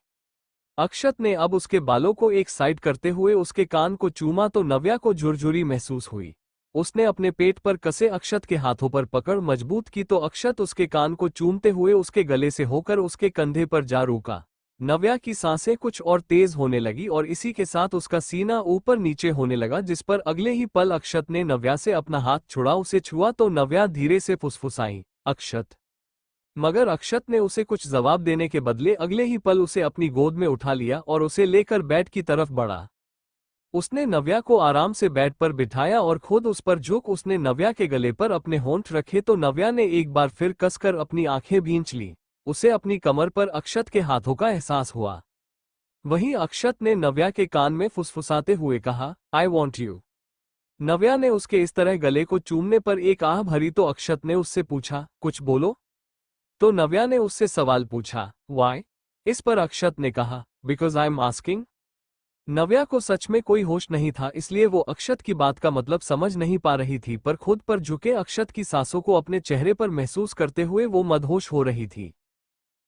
अक्षत ने अब उसके बालों को एक साइड करते हुए उसके कान को चूमा तो नव्या को झुरझुरी महसूस हुई। उसने अपने पेट पर कसे अक्षत के हाथों पर पकड़ मजबूत की तो अक्षत उसके कान को चूमते हुए उसके गले से होकर उसके कंधे पर जा रुका। नव्या की सांसें कुछ और तेज होने लगी और इसी के साथ उसका सीना ऊपर नीचे होने लगा, जिस पर अगले ही पल अक्षत ने नव्या से अपना हाथ छुड़ा उसे छुआ तो नव्या धीरे से फुसफुसाई, अक्षत। मगर अक्षत ने उसे कुछ जवाब देने के बदले अगले ही पल उसे अपनी गोद में उठा लिया और उसे लेकर बेड की तरफ बढ़ा। उसने नव्या को आराम से बेड पर बिठाया और खुद उस पर झुक उसने नव्या के गले पर अपने होंठ रखे तो नव्या ने एक बार फिर कसकर अपनी आंखें भींच ली। उसे अपनी कमर पर अक्षत के हाथों का एहसास हुआ। वहीं अक्षत ने नव्या के कान में फुसफुसाते हुए कहा, आई वॉन्ट यू। नव्या ने उसके इस तरह गले को चूमने पर एक आह भरी तो अक्षत ने उससे पूछा, कुछ बोलो। तो नव्या ने उससे सवाल पूछा, वाई। इस पर अक्षत ने कहा, बिकॉज आई एम आस्किंग। नव्या को सच में कोई होश नहीं था, इसलिए वो अक्षत की बात का मतलब समझ नहीं पा रही थी, पर खुद पर झुके अक्षत की सांसों को अपने चेहरे पर महसूस करते हुए वो मदहोश हो रही थी।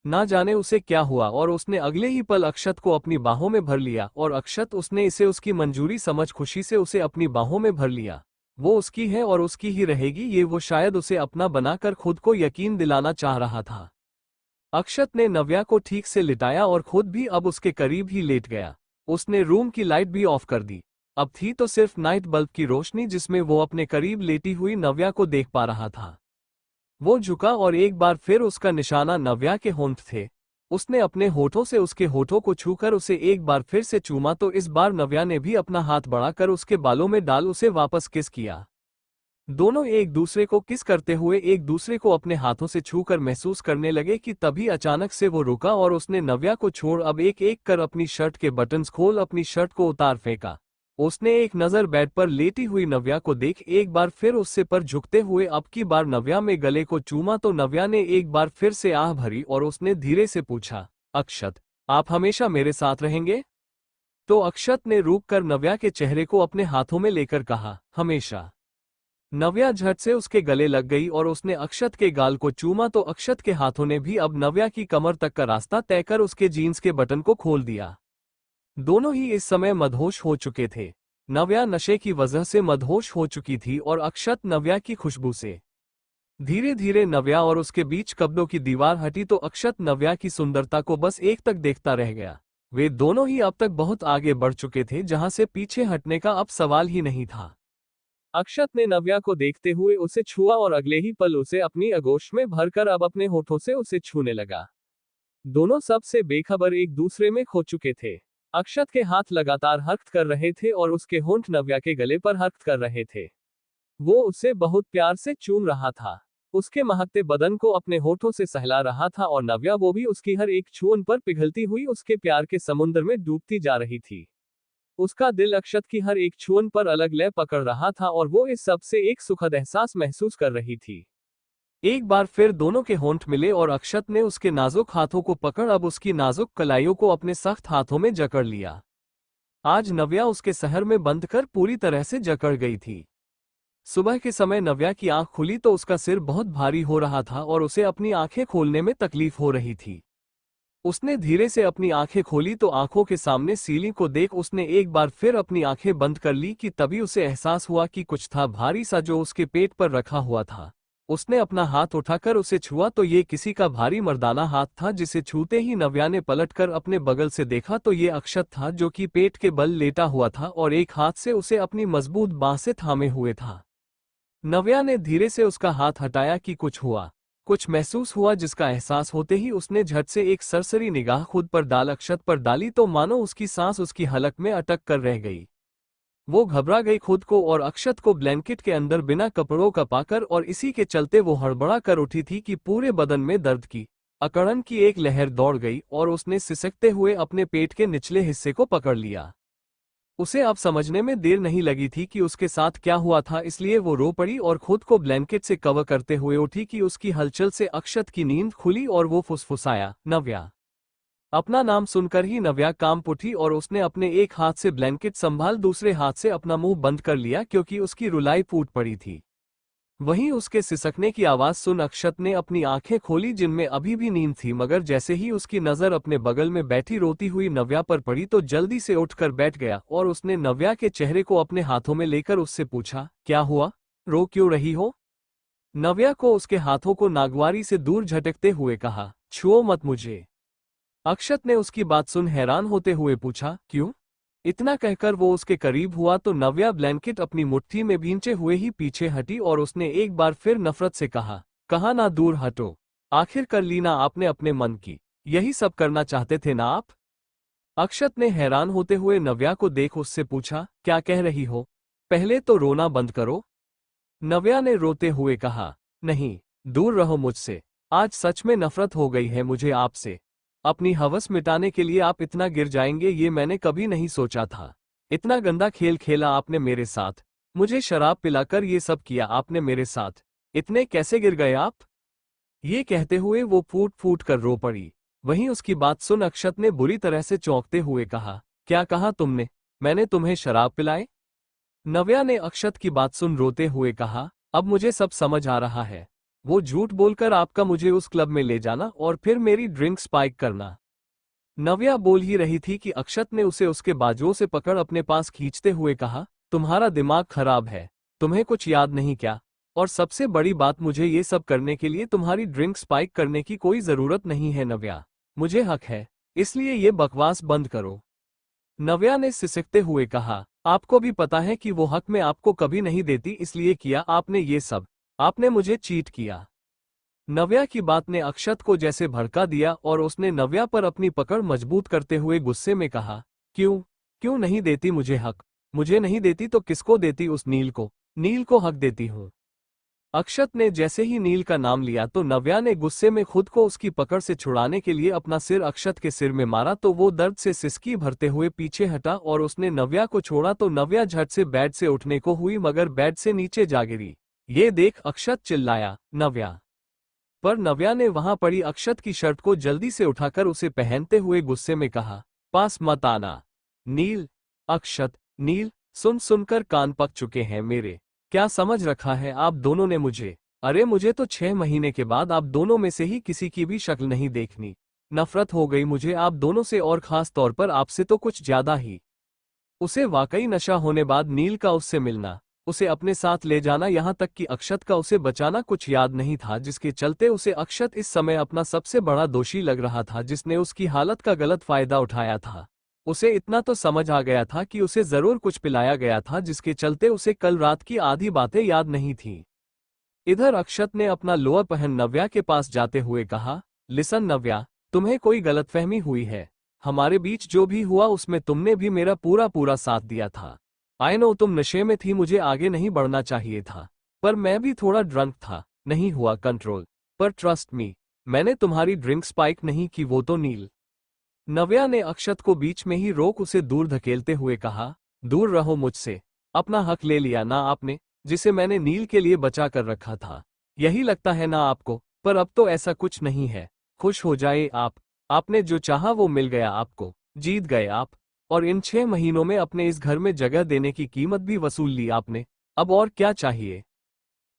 ना जाने उसे क्या हुआ और उसने अगले ही पल अक्षत को अपनी बाहों में भर लिया और अक्षत उसने इसे उसकी मंजूरी समझ खुशी से उसे अपनी बाहों में भर लिया। वो उसकी है और उसकी ही रहेगी, ये वो शायद उसे अपना बनाकर खुद को यकीन दिलाना चाह रहा था। अक्षत ने नव्या को ठीक से लिटाया और खुद भी अब उसके करीब ही लेट गया। उसने रूम की लाइट भी ऑफ कर दी। अब थी तो सिर्फ नाइट बल्ब की रोशनी, जिसमें वो अपने करीब लेटी हुई नव्या को देख पा रहा था। वो झुका और एक बार फिर उसका निशाना नव्या के होंठ थे। उसने अपने होठों से उसके होठों को छूकर उसे एक बार फिर से चूमा तो इस बार नव्या ने भी अपना हाथ बढ़ाकर उसके बालों में डाल उसे वापस किस किया। दोनों एक दूसरे को किस करते हुए एक दूसरे को अपने हाथों से छूकर महसूस करने लगे कि तभी अचानक से वो रुका और उसने नव्या को छोड़ अब एक एक कर अपनी शर्ट के बटन्स खोल अपनी शर्ट को उतार फेंका। उसने एक नज़र बेड पर लेटी हुई नव्या को देख एक बार फिर उससे पर झुकते हुए अब की बार नव्या में गले को चूमा तो नव्या ने एक बार फिर से आह भरी और उसने धीरे से पूछा, अक्षत, आप हमेशा मेरे साथ रहेंगे? तो अक्षत ने रुक कर नव्या के चेहरे को अपने हाथों में लेकर कहा, हमेशा। नव्या झट से उसके गले लग गई और उसने अक्षत के गाल को चूमा तो अक्षत के हाथों ने भी अब नव्या की कमर तक का रास्ता तय कर उसके जीन्स के बटन को खोल दिया। दोनों ही इस समय मदहोश हो चुके थे। नव्या नशे की वजह से मदहोश हो चुकी थी और अक्षत नव्या की खुशबू से। धीरे धीरे नव्या और उसके बीच कब्जों की दीवार हटी तो अक्षत नव्या की सुंदरता को बस एक तक देखता रह गया। वे दोनों ही अब तक बहुत आगे बढ़ चुके थे, जहां से पीछे हटने का अब सवाल ही नहीं था। अक्षत ने नव्या को देखते हुए उसे छुआ और अगले ही पल उसे अपनी आगोश में भरकर अब अपने होठों से उसे छूने लगा। दोनों सबसे बेखबर एक दूसरे में खो चुके थे। अक्षत के हाथ लगातार हरकत कर रहे थे और उसके होंठ नव्या के गले पर हरकत कर रहे थे। वो उसे बहुत प्यार से चूम रहा था, उसके महकते बदन को अपने होठों से सहला रहा था और नव्या वो भी उसकी हर एक छून पर पिघलती हुई उसके प्यार के समुद्र में डूबती जा रही थी। उसका दिल अक्षत की हर एक छून पर अलग लय पकड़ रहा था और वो इस सब से एक सुखद एहसास महसूस कर रही थी। एक बार फिर दोनों के होंठ मिले और अक्षत ने उसके नाजुक हाथों को पकड़ अब उसकी नाजुक कलाइयों को अपने सख्त हाथों में जकड़ लिया। आज नव्या उसके शहर में बंद कर पूरी तरह से जकड़ गई थी। सुबह के समय नव्या की आंख खुली तो उसका सिर बहुत भारी हो रहा था और उसे अपनी आंखें खोलने में तकलीफ हो रही थी। उसने धीरे से अपनी आंखें खोली तो आंखों के सामने सीलिंग को देख उसने एक बार फिर अपनी आंखें बंद कर ली कि तभी उसे एहसास हुआ कि कुछ था भारी सा जो उसके पेट पर रखा हुआ था। उसने अपना हाथ उठाकर उसे छुआ तो ये किसी का भारी मर्दाना हाथ था, जिसे छूते ही नव्या ने पलटकर अपने बगल से देखा तो ये अक्षत था जो कि पेट के बल लेटा हुआ था और एक हाथ से उसे अपनी मजबूत बांह से थामे हुए था। नव्या ने धीरे से उसका हाथ हटाया कि कुछ हुआ, कुछ महसूस हुआ, जिसका एहसास होते ही उसने झट से एक सरसरी निगाह खुद पर डाल अक्षत पर डाली तो मानो उसकी सांस उसकी हलक में अटक कर रह गई। वो घबरा गई खुद को और अक्षत को ब्लैंकेट के अंदर बिना कपड़ों का पाकर और इसी के चलते वो हड़बड़ा कर उठी थी कि पूरे बदन में दर्द की अकड़न की एक लहर दौड़ गई और उसने सिसकते हुए अपने पेट के निचले हिस्से को पकड़ लिया। उसे अब समझने में देर नहीं लगी थी कि उसके साथ क्या हुआ था, इसलिए वो रो पड़ी और खुद को ब्लैंकेट से कवर करते हुए उठी कि उसकी हलचल से अक्षत की नींद खुली और वो फुसफुसाया, नव्या। अपना नाम सुनकर ही नव्या कांप उठी और उसने अपने एक हाथ से ब्लैंकेट संभाल दूसरे हाथ से अपना मुंह बंद कर लिया क्योंकि उसकी रुलाई फूट पड़ी थी। वहीं उसके सिसकने की आवाज सुन अक्षत ने अपनी आंखें खोली जिनमें अभी भी नींद थी, मगर जैसे ही उसकी नजर अपने बगल में बैठी रोती हुई नव्या पर पड़ी तो जल्दी से उठकर बैठ गया और उसने नव्या के चेहरे को अपने हाथों में लेकर उससे पूछा, क्या हुआ, रो क्यों रही हो? नव्या को उसके हाथों को नागवारी से दूर झटकते हुए कहा, छुओ मत मुझे। अक्षत ने उसकी बात सुन हैरान होते हुए पूछा, क्यों? इतना कहकर वो उसके करीब हुआ तो नव्या ब्लैंकेट अपनी मुट्ठी में भींचे हुए ही पीछे हटी और उसने एक बार फिर नफरत से कहा, कहा ना दूर हटो। आखिर कर ली ना आपने अपने मन की, यही सब करना चाहते थे ना आप? अक्षत ने हैरान होते हुए नव्या को देख उससे पूछा, क्या कह रही हो? पहले तो रोना बंद करो। नव्या ने रोते हुए कहा, नहीं, दूर रहो मुझसे। आज सच में नफरत हो गई है मुझे आपसे। अपनी हवस मिटाने के लिए आप इतना गिर जाएंगे ये मैंने कभी नहीं सोचा था। इतना गंदा खेल खेला आपने मेरे साथ। मुझे शराब पिलाकर ये सब किया आपने मेरे साथ। इतने कैसे गिर गए आप? ये कहते हुए वो फूट फूट कर रो पड़ी। वहीं उसकी बात सुन अक्षत ने बुरी तरह से चौंकते हुए कहा, क्या कहा तुमने? मैंने तुम्हें शराब पिलाई? नव्या ने अक्षत की बात सुन रोते हुए कहा, अब मुझे सब समझ आ रहा है। वो झूठ बोलकर आपका मुझे उस क्लब में ले जाना और फिर मेरी ड्रिंक स्पाइक करना। नव्या बोल ही रही थी कि अक्षत ने उसे उसके बाजुओं से पकड़ अपने पास खींचते हुए कहा, तुम्हारा दिमाग खराब है, तुम्हें कुछ याद नहीं क्या? और सबसे बड़ी बात, मुझे ये सब करने के लिए तुम्हारी ड्रिंक स्पाइक करने की कोई जरूरत नहीं है नव्या। मुझे हक है, इसलिए ये बकवास बंद करो। नव्या ने सिसकते हुए कहा, आपको भी पता है कि वो हक मैं आपको कभी नहीं देती, इसलिए किया आपने ये सब। आपने मुझे चीट किया। नव्या की बात ने अक्षत को जैसे भड़का दिया और उसने नव्या पर अपनी पकड़ मजबूत करते हुए गुस्से में कहा, क्यों क्यों नहीं देती मुझे हक? मुझे नहीं देती तो किसको देती? उस नील को। नील को हक देती हूँ। अक्षत ने जैसे ही नील का नाम लिया तो नव्या ने गुस्से में खुद को उसकी पकड़ से छुड़ाने के लिए अपना सिर अक्षत के सिर में मारा तो वो दर्द से सिसकी भरते हुए पीछे हटा और उसने नव्या को छोड़ा तो नव्या झट से बेड से उठने को हुई मगर बेड से नीचे जा गिरी। ये देख अक्षत चिल्लाया, नव्या! पर नव्या ने वहां पड़ी अक्षत की शर्ट को जल्दी से उठाकर उसे पहनते हुए गुस्से में कहा, पास मत आना। नील! अक्षत! नील! सुन सुनकर कान पक चुके हैं मेरे। क्या समझ रखा है आप दोनों ने मुझे? अरे मुझे तो 6 महीने के बाद आप दोनों में से ही किसी की भी शक्ल नहीं देखनी। नफरत हो गई मुझे आप दोनों से और खास तौर पर आपसे तो कुछ ज्यादा ही। उसे वाकई नशा होने बाद नील का उससे मिलना, उसे अपने साथ ले जाना, यहाँ तक कि अक्षत का उसे बचाना कुछ याद नहीं था, जिसके चलते उसे अक्षत इस समय अपना सबसे बड़ा दोषी लग रहा था जिसने उसकी हालत का गलत फायदा उठाया था। उसे इतना तो समझ आ गया था कि उसे जरूर कुछ पिलाया गया था जिसके चलते उसे कल रात की आधी बातें याद नहीं थीं। इधर अक्षत ने अपना लोअर पहन नव्या के पास जाते हुए कहा, लिसन नव्या, तुम्हें कोई गलतफहमी हुई है। हमारे बीच जो भी हुआ उसमें तुमने भी मेरा पूरा पूरा साथ दिया था। आई नो तुम नशे में थी, मुझे आगे नहीं बढ़ना चाहिए था, पर मैं भी थोड़ा ड्रंक था, नहीं हुआ कंट्रोल। पर ट्रस्ट मी, मैंने तुम्हारी ड्रिंक स्पाइक नहीं की, वो तो नील। नव्या ने अक्षत को बीच में ही रोक उसे दूर धकेलते हुए कहा, दूर रहो मुझसे। अपना हक ले लिया ना आपने, जिसे मैंने नील के लिए बचा कर रखा था। यही लगता है ना आपको? पर अब तो ऐसा कुछ नहीं है। खुश हो जाए आप। आपने जो चाहा वो मिल गया आपको। जीत गए आप। और इन 6 महीनों में अपने इस घर में जगह देने की कीमत भी वसूल ली आपने। अब और क्या चाहिए?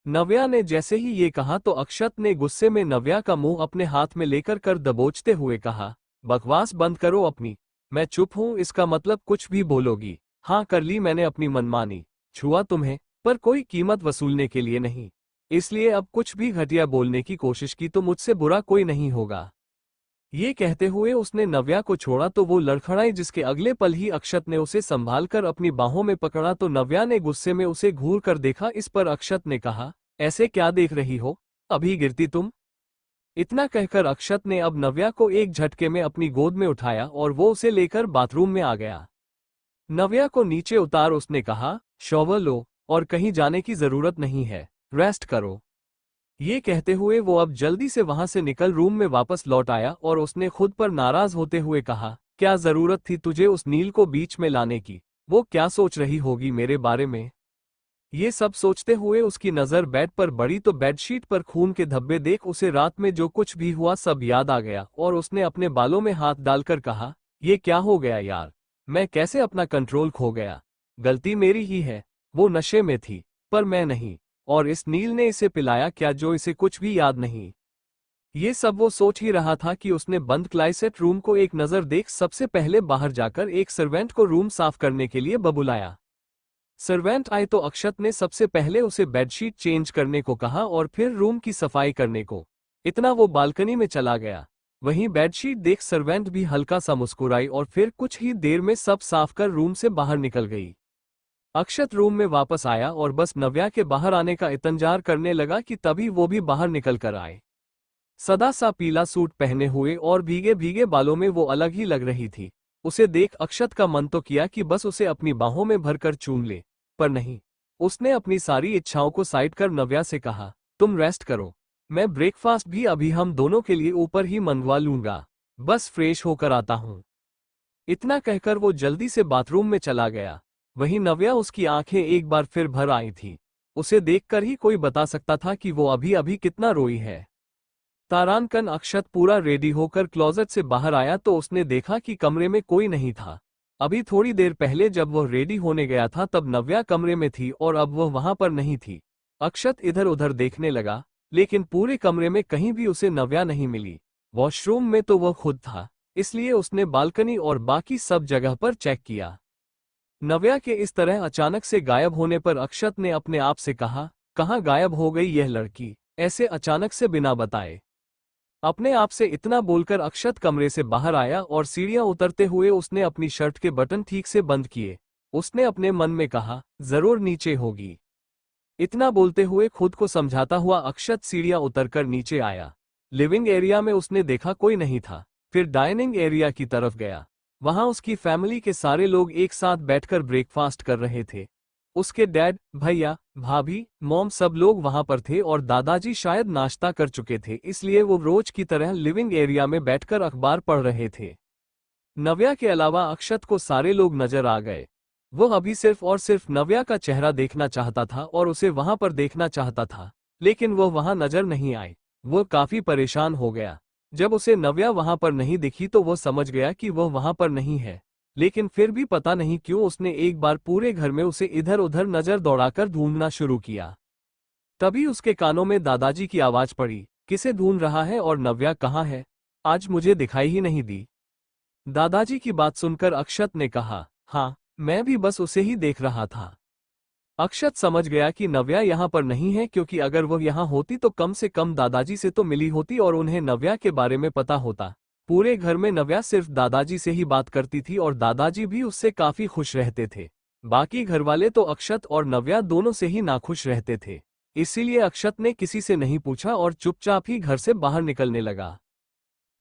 नव्या ने जैसे ही ये कहा तो अक्षत ने गुस्से में नव्या का मुंह अपने हाथ में लेकर कर दबोचते हुए कहा, बकवास बंद करो अपनी। मैं चुप हूं इसका मतलब कुछ भी बोलोगी? हाँ, कर ली मैंने अपनी मनमानी। छुआ तुम्हें, पर कोई कीमत वसूलने के लिए नहीं। इसलिए अब कुछ भी घटिया बोलने की कोशिश की तो मुझसे बुरा कोई नहीं होगा। ये कहते हुए उसने नव्या को छोड़ा तो वो लड़खड़ाई, जिसके अगले पल ही अक्षत ने उसे संभालकर अपनी बाहों में पकड़ा तो नव्या ने गुस्से में उसे घूर कर देखा। इस पर अक्षत ने कहा, ऐसे क्या देख रही हो, अभी गिरती तुम। इतना कहकर अक्षत ने अब नव्या को एक झटके में अपनी गोद में उठाया और वो उसे लेकर बाथरूम में आ गया। नव्या को नीचे उतार उसने कहा, शॉवर लो और कहीं जाने की जरूरत नहीं है, रेस्ट करो। ये कहते हुए वो अब जल्दी से वहां से निकल रूम में वापस लौट आया और उसने खुद पर नाराज होते हुए कहा, क्या जरूरत थी तुझे उस नील को बीच में लाने की? वो क्या सोच रही होगी मेरे बारे में? ये सब सोचते हुए उसकी नजर बेड पर बढ़ी तो बेडशीट पर खून के धब्बे देख उसे रात में जो कुछ भी हुआ सब याद आ गया और उसने अपने बालों में हाथ डालकर कहा, ये क्या हो गया यार, मैं कैसे अपना कंट्रोल खो गया। गलती मेरी ही है, वो नशे में थी, पर मैं नहीं। और इस नील ने इसे पिलाया क्या जो इसे कुछ भी याद नहीं। ये सब वो सोच ही रहा था कि उसने बंद क्लाइसेट रूम को एक नजर देख सबसे पहले बाहर जाकर एक सर्वेंट को रूम साफ करने के लिए बुलाया। सर्वेंट आए तो अक्षत ने सबसे पहले उसे बेडशीट चेंज करने को कहा और फिर रूम की सफाई करने को। इतना वो बालकनी में चला गया। वहीं बेडशीट देख सर्वेंट भी हल्का सा मुस्कुराई और फिर कुछ ही देर में सब साफ कर रूम से बाहर निकल गई। अक्षत रूम में वापस आया और बस नव्या के बाहर आने का इंतजार करने लगा कि तभी वो भी बाहर निकल कर आए। सदा सा पीला सूट पहने हुए और भीगे भीगे बालों में वो अलग ही लग रही थी। उसे देख अक्षत का मन तो किया कि बस उसे अपनी बाहों में भरकर चूम ले, पर नहीं। उसने अपनी सारी इच्छाओं को साइड कर नव्या से कहा, तुम रेस्ट करो, मैं ब्रेकफास्ट भी अभी हम दोनों के लिए ऊपर ही मंगवा लूंगा, बस फ्रेश होकर आता हूं। इतना कहकर वो जल्दी से बाथरूम में चला गया। वहीं नव्या उसकी आंखें एक बार फिर भर आई थी। उसे देखकर ही कोई बता सकता था कि वो अभी अभी कितना रोई है। तारानकन अक्षत पूरा रेडी होकर क्लोजेट से बाहर आया तो उसने देखा कि कमरे में कोई नहीं था। अभी थोड़ी देर पहले जब वह रेडी होने गया था तब नव्या कमरे में थी और अब वह वहां पर नहीं थी। अक्षत इधर उधर देखने लगा, लेकिन पूरे कमरे में कहीं भी उसे नव्या नहीं मिली। वॉशरूम में तो वह खुद था, इसलिए उसने बालकनी और बाकी सब जगह पर चेक किया। नव्या के इस तरह अचानक से गायब होने पर अक्षत ने अपने आप से कहा, कहाँ गायब हो गई यह लड़की, ऐसे अचानक से बिना बताए। अपने आप से इतना बोलकर अक्षत कमरे से बाहर आया और सीढ़ियां उतरते हुए उसने अपनी शर्ट के बटन ठीक से बंद किए। उसने अपने मन में कहा, जरूर नीचे होगी। इतना बोलते हुए खुद को समझाता हुआ अक्षत सीढ़ियां उतरकर नीचे आया। लिविंग एरिया में उसने देखा कोई नहीं था, फिर डाइनिंग एरिया की तरफ गया। वहां उसकी फैमिली के सारे लोग एक साथ बैठकर ब्रेकफास्ट कर रहे थे। उसके डैड, भैया, भाभी, मॉम सब लोग वहां पर थे और दादाजी शायद नाश्ता कर चुके थे, इसलिए वो रोज की तरह लिविंग एरिया में बैठकर अखबार पढ़ रहे थे। नव्या के अलावा अक्षत को सारे लोग नजर आ गए। वो अभी सिर्फ और सिर्फ नव्या का चेहरा देखना चाहता था और उसे वहां पर देखना चाहता था, लेकिन वह वहां नजर नहीं आई। वो काफी परेशान हो गया। जब उसे नव्या वहां पर नहीं दिखी तो वो समझ गया कि वह वहां पर नहीं है, लेकिन फिर भी पता नहीं क्यों उसने एक बार पूरे घर में उसे इधर उधर नजर दौड़ाकर ढूंढना शुरू किया। तभी उसके कानों में दादाजी की आवाज पड़ी, किसे ढूंढ रहा है और नव्या कहाँ है, आज मुझे दिखाई ही नहीं दी। दादाजी की बात सुनकर अक्षत ने कहा, हाँ, मैं भी बस उसे ही देख रहा था। अक्षत समझ गया कि नव्या यहाँ पर नहीं है, क्योंकि अगर वह यहाँ होती तो कम से कम दादाजी से तो मिली होती और उन्हें नव्या के बारे में पता होता। पूरे घर में नव्या सिर्फ दादाजी से ही बात करती थी और दादाजी भी उससे काफी खुश रहते थे। बाकी घरवाले तो अक्षत और नव्या दोनों से ही नाखुश रहते थे। इसीलिए अक्षत ने किसी से नहीं पूछा और चुपचाप ही घर से बाहर निकलने लगा।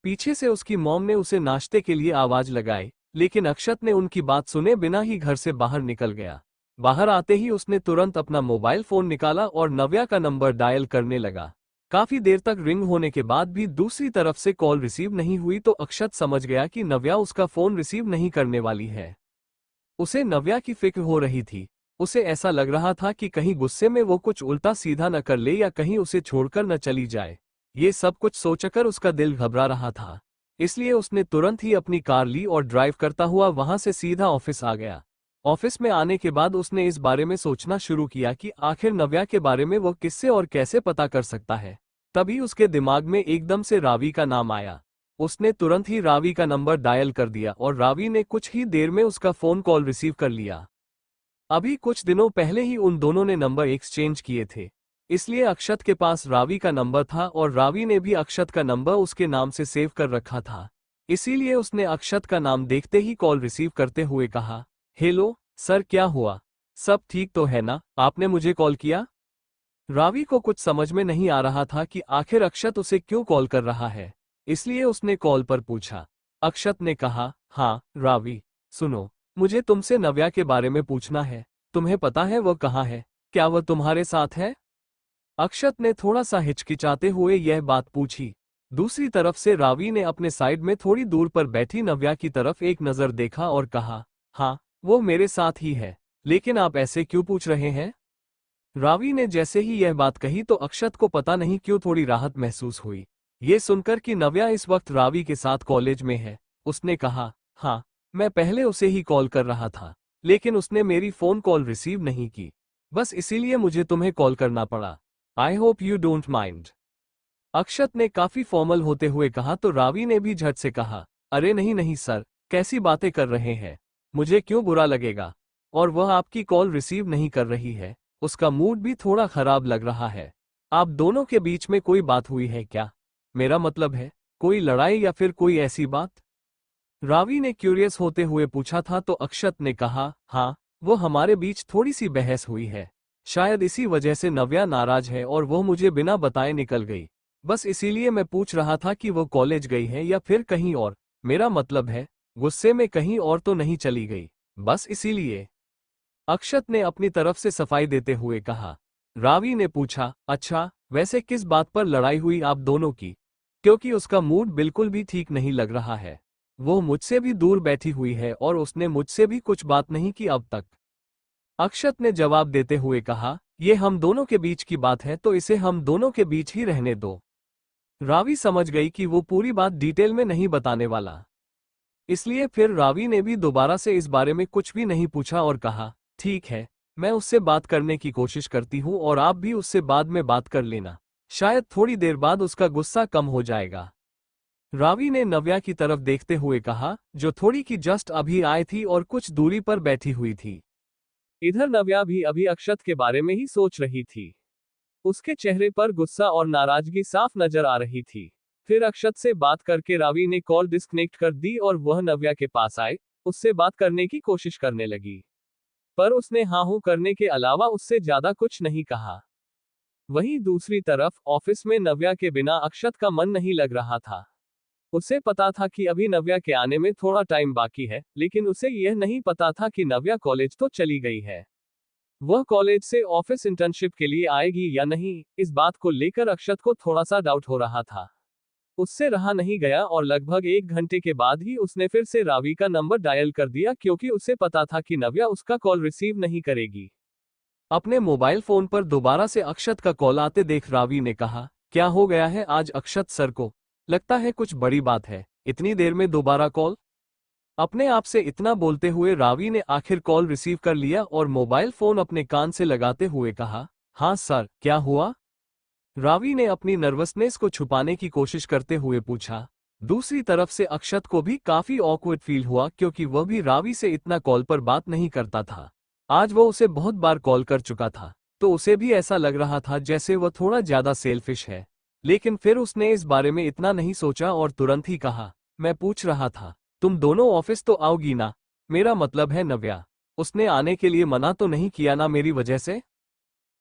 पीछे से उसकी मॉम ने उसे नाश्ते के लिए आवाज लगाई, लेकिन अक्षत ने उनकी बात सुने बिना ही घर से बाहर निकल गया। बाहर आते ही उसने तुरंत अपना मोबाइल फोन निकाला और नव्या का नंबर डायल करने लगा। काफी देर तक रिंग होने के बाद भी दूसरी तरफ से कॉल रिसीव नहीं हुई तो अक्षत समझ गया कि नव्या उसका फोन रिसीव नहीं करने वाली है। उसे नव्या की फिक्र हो रही थी। उसे ऐसा लग रहा था कि कहीं गुस्से में वो कुछ उल्टा सीधा न कर ले या कहीं उसे छोड़कर न चली जाए। ये सब कुछ सोचकर उसका दिल घबरा रहा था। इसलिए उसने तुरंत ही अपनी कार ली और ड्राइव करता हुआ वहां से सीधा ऑफिस आ गया। ऑफिस में आने के बाद उसने इस बारे में सोचना शुरू किया कि आखिर नव्या के बारे में वो किससे और कैसे पता कर सकता है। तभी उसके दिमाग में एकदम से रावी का नाम आया। उसने तुरंत ही रावी का नंबर डायल कर दिया और रावी ने कुछ ही देर में उसका फोन कॉल रिसीव कर लिया। अभी कुछ दिनों पहले ही उन दोनों ने नंबर एक्सचेंज किए थे, इसलिए अक्षत के पास रावी का नंबर था और रावी ने भी अक्षत का नंबर उसके नाम से सेव कर रखा था। इसीलिए उसने अक्षत का नाम देखते ही कॉल रिसीव करते हुए कहा, हेलो सर, क्या हुआ, सब ठीक तो है ना, आपने मुझे कॉल किया। रावी को कुछ समझ में नहीं आ रहा था कि आखिर अक्षत उसे क्यों कॉल कर रहा है, इसलिए उसने कॉल पर पूछा। अक्षत ने कहा, हाँ रावी, सुनो, मुझे तुमसे नव्या के बारे में पूछना है। तुम्हें पता है वह कहाँ है, क्या वह तुम्हारे साथ है। अक्षत ने थोड़ा सा हिचकिचाते हुए यह बात पूछी। दूसरी तरफ से रावी ने अपने साइड में थोड़ी दूर पर बैठी नव्या की तरफ एक नजर देखा और कहा, हाँ वो मेरे साथ ही है, लेकिन आप ऐसे क्यों पूछ रहे हैं। रावी ने जैसे ही यह बात कही तो अक्षत को पता नहीं क्यों थोड़ी राहत महसूस हुई। ये सुनकर कि नव्या इस वक्त रावी के साथ कॉलेज में है, उसने कहा, हाँ, मैं पहले उसे ही कॉल कर रहा था, लेकिन उसने मेरी फोन कॉल रिसीव नहीं की। बस इसीलिए मुझे तुम्हें कॉल करना पड़ा। I hope you don't mind. Akshat ने काफी फॉर्मल होते हुए कहा तो रावी ने भी झट से कहा, अरे नहीं नहीं सर, कैसी बातें कर रहे हैं, मुझे क्यों बुरा लगेगा। और वह आपकी कॉल रिसीव नहीं कर रही है, उसका मूड भी थोड़ा खराब लग रहा है। आप दोनों के बीच में कोई बात हुई है क्या? मेरा मतलब है, कोई लड़ाई या फिर कोई ऐसी बात? रावी ने क्यूरियस होते हुए पूछा था तो अक्षत ने कहा, हाँ, वो हमारे बीच थोड़ी सी बहस हुई है। शायद इसी वजह से नव्या नाराज है और वो मुझे बिना बताए निकल गई। बस इसीलिए मैं पूछ रहा था कि वो कॉलेज गई है या फिर कहीं और। मेरा मतलब है, गुस्से में कहीं और तो नहीं चली गई, बस इसीलिए। अक्षत ने अपनी तरफ से सफाई देते हुए कहा। रावी ने पूछा, अच्छा, वैसे किस बात पर लड़ाई हुई आप दोनों की? क्योंकि उसका मूड बिल्कुल भी ठीक नहीं लग रहा है। वो मुझसे भी दूर बैठी हुई है और उसने मुझसे भी कुछ बात नहीं की अब तक। अक्षत ने जवाब देते हुए कहा, ये हम दोनों के बीच की बात है तो इसे हम दोनों के बीच ही रहने दो। रावी समझ गई कि वो पूरी बात डिटेल में नहीं बताने वाला। इसलिए फिर रावी ने भी दोबारा से इस बारे में कुछ भी नहीं पूछा और कहा, ठीक है, मैं उससे बात करने की कोशिश करती हूँ और आप भी उससे बाद में बात कर लेना। शायद थोड़ी देर बाद उसका गुस्सा कम हो जाएगा। रावी ने नव्या की तरफ देखते हुए कहा, जो थोड़ी की जस्ट अभी आई थी और कुछ दूरी पर बैठी हुई थी। इधर नव्या भी अभी अक्षत के बारे में ही सोच रही थी। उसके चेहरे पर गुस्सा और नाराजगी साफ नजर आ रही थी। फिर अक्षत से बात करके रावी ने कॉल डिस्कनेक्ट कर दी और वह नव्या के पास आए, उससे बात करने की कोशिश करने लगी। पर उसने हाँ हूं करने के अलावा उससे ज्यादा कुछ नहीं कहा। वहीं दूसरी तरफ ऑफिस में नव्या के बिना अक्षत का मन नहीं लग रहा था। उसे पता था कि अभी नव्या के आने में थोड़ा टाइम बाकी है, लेकिन उसे यह नहीं पता था कि नव्या कॉलेज तो चली गई है। वह कॉलेज से ऑफिस इंटर्नशिप के लिए आएगी या नहीं, इस बात को लेकर अक्षत को थोड़ा सा डाउट हो रहा था। उससे रहा नहीं गया और लगभग 1 घंटे के बाद ही उसने फिर से रावी का नंबर डायल कर दिया क्योंकि उसे पता था कि नव्या उसका कॉल रिसीव नहीं करेगी। अपने मोबाइल फोन पर दोबारा से अक्षत का कॉल आते देख रावी ने कहा, क्या हो गया है आज अक्षत सर को? लगता है कुछ बड़ी बात है, इतनी देर में दोबारा कॉल? अपने आप से इतना बोलते हुए रावी ने आखिर कॉल रिसीव कर लिया और मोबाइल फोन अपने कान से लगाते हुए कहा, हाँ सर, क्या हुआ? रावी ने अपनी नर्वसनेस को छुपाने की कोशिश करते हुए पूछा। दूसरी तरफ से अक्षत को भी काफी ऑकवर्ड फील हुआ क्योंकि वह भी रावी से इतना कॉल पर बात नहीं करता था। आज वो उसे बहुत बार कॉल कर चुका था, तो उसे भी ऐसा लग रहा था जैसे वह थोड़ा ज्यादा सेल्फिश है। लेकिन फिर उसने इस बारे में इतना नहीं सोचा और तुरंत ही कहा, मैं पूछ रहा था, तुम दोनों ऑफिस तो आओगी ना? मेरा मतलब है नव्या, उसने आने के लिए मना तो नहीं किया ना मेरी वजह से?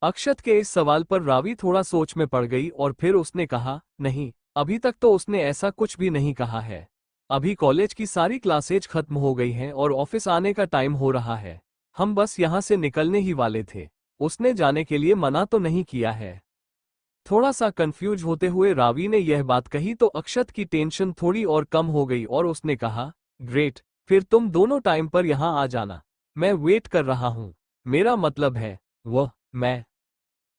अक्षत के इस सवाल पर रावी थोड़ा सोच में पड़ गई और फिर उसने कहा, नहीं, अभी तक तो उसने ऐसा कुछ भी नहीं कहा है। अभी कॉलेज की सारी क्लासेज खत्म हो गई हैं और ऑफिस आने का टाइम हो रहा है। हम बस यहाँ से निकलने ही वाले थे। उसने जाने के लिए मना तो नहीं किया है। थोड़ा सा कंफ्यूज होते हुए रावी ने यह बात कही तो अक्षत की टेंशन थोड़ी और कम हो गई और उसने कहा, ग्रेट, फिर तुम दोनों टाइम पर यहाँ आ जाना। मैं वेट कर रहा हूँ। मेरा मतलब है, मैं।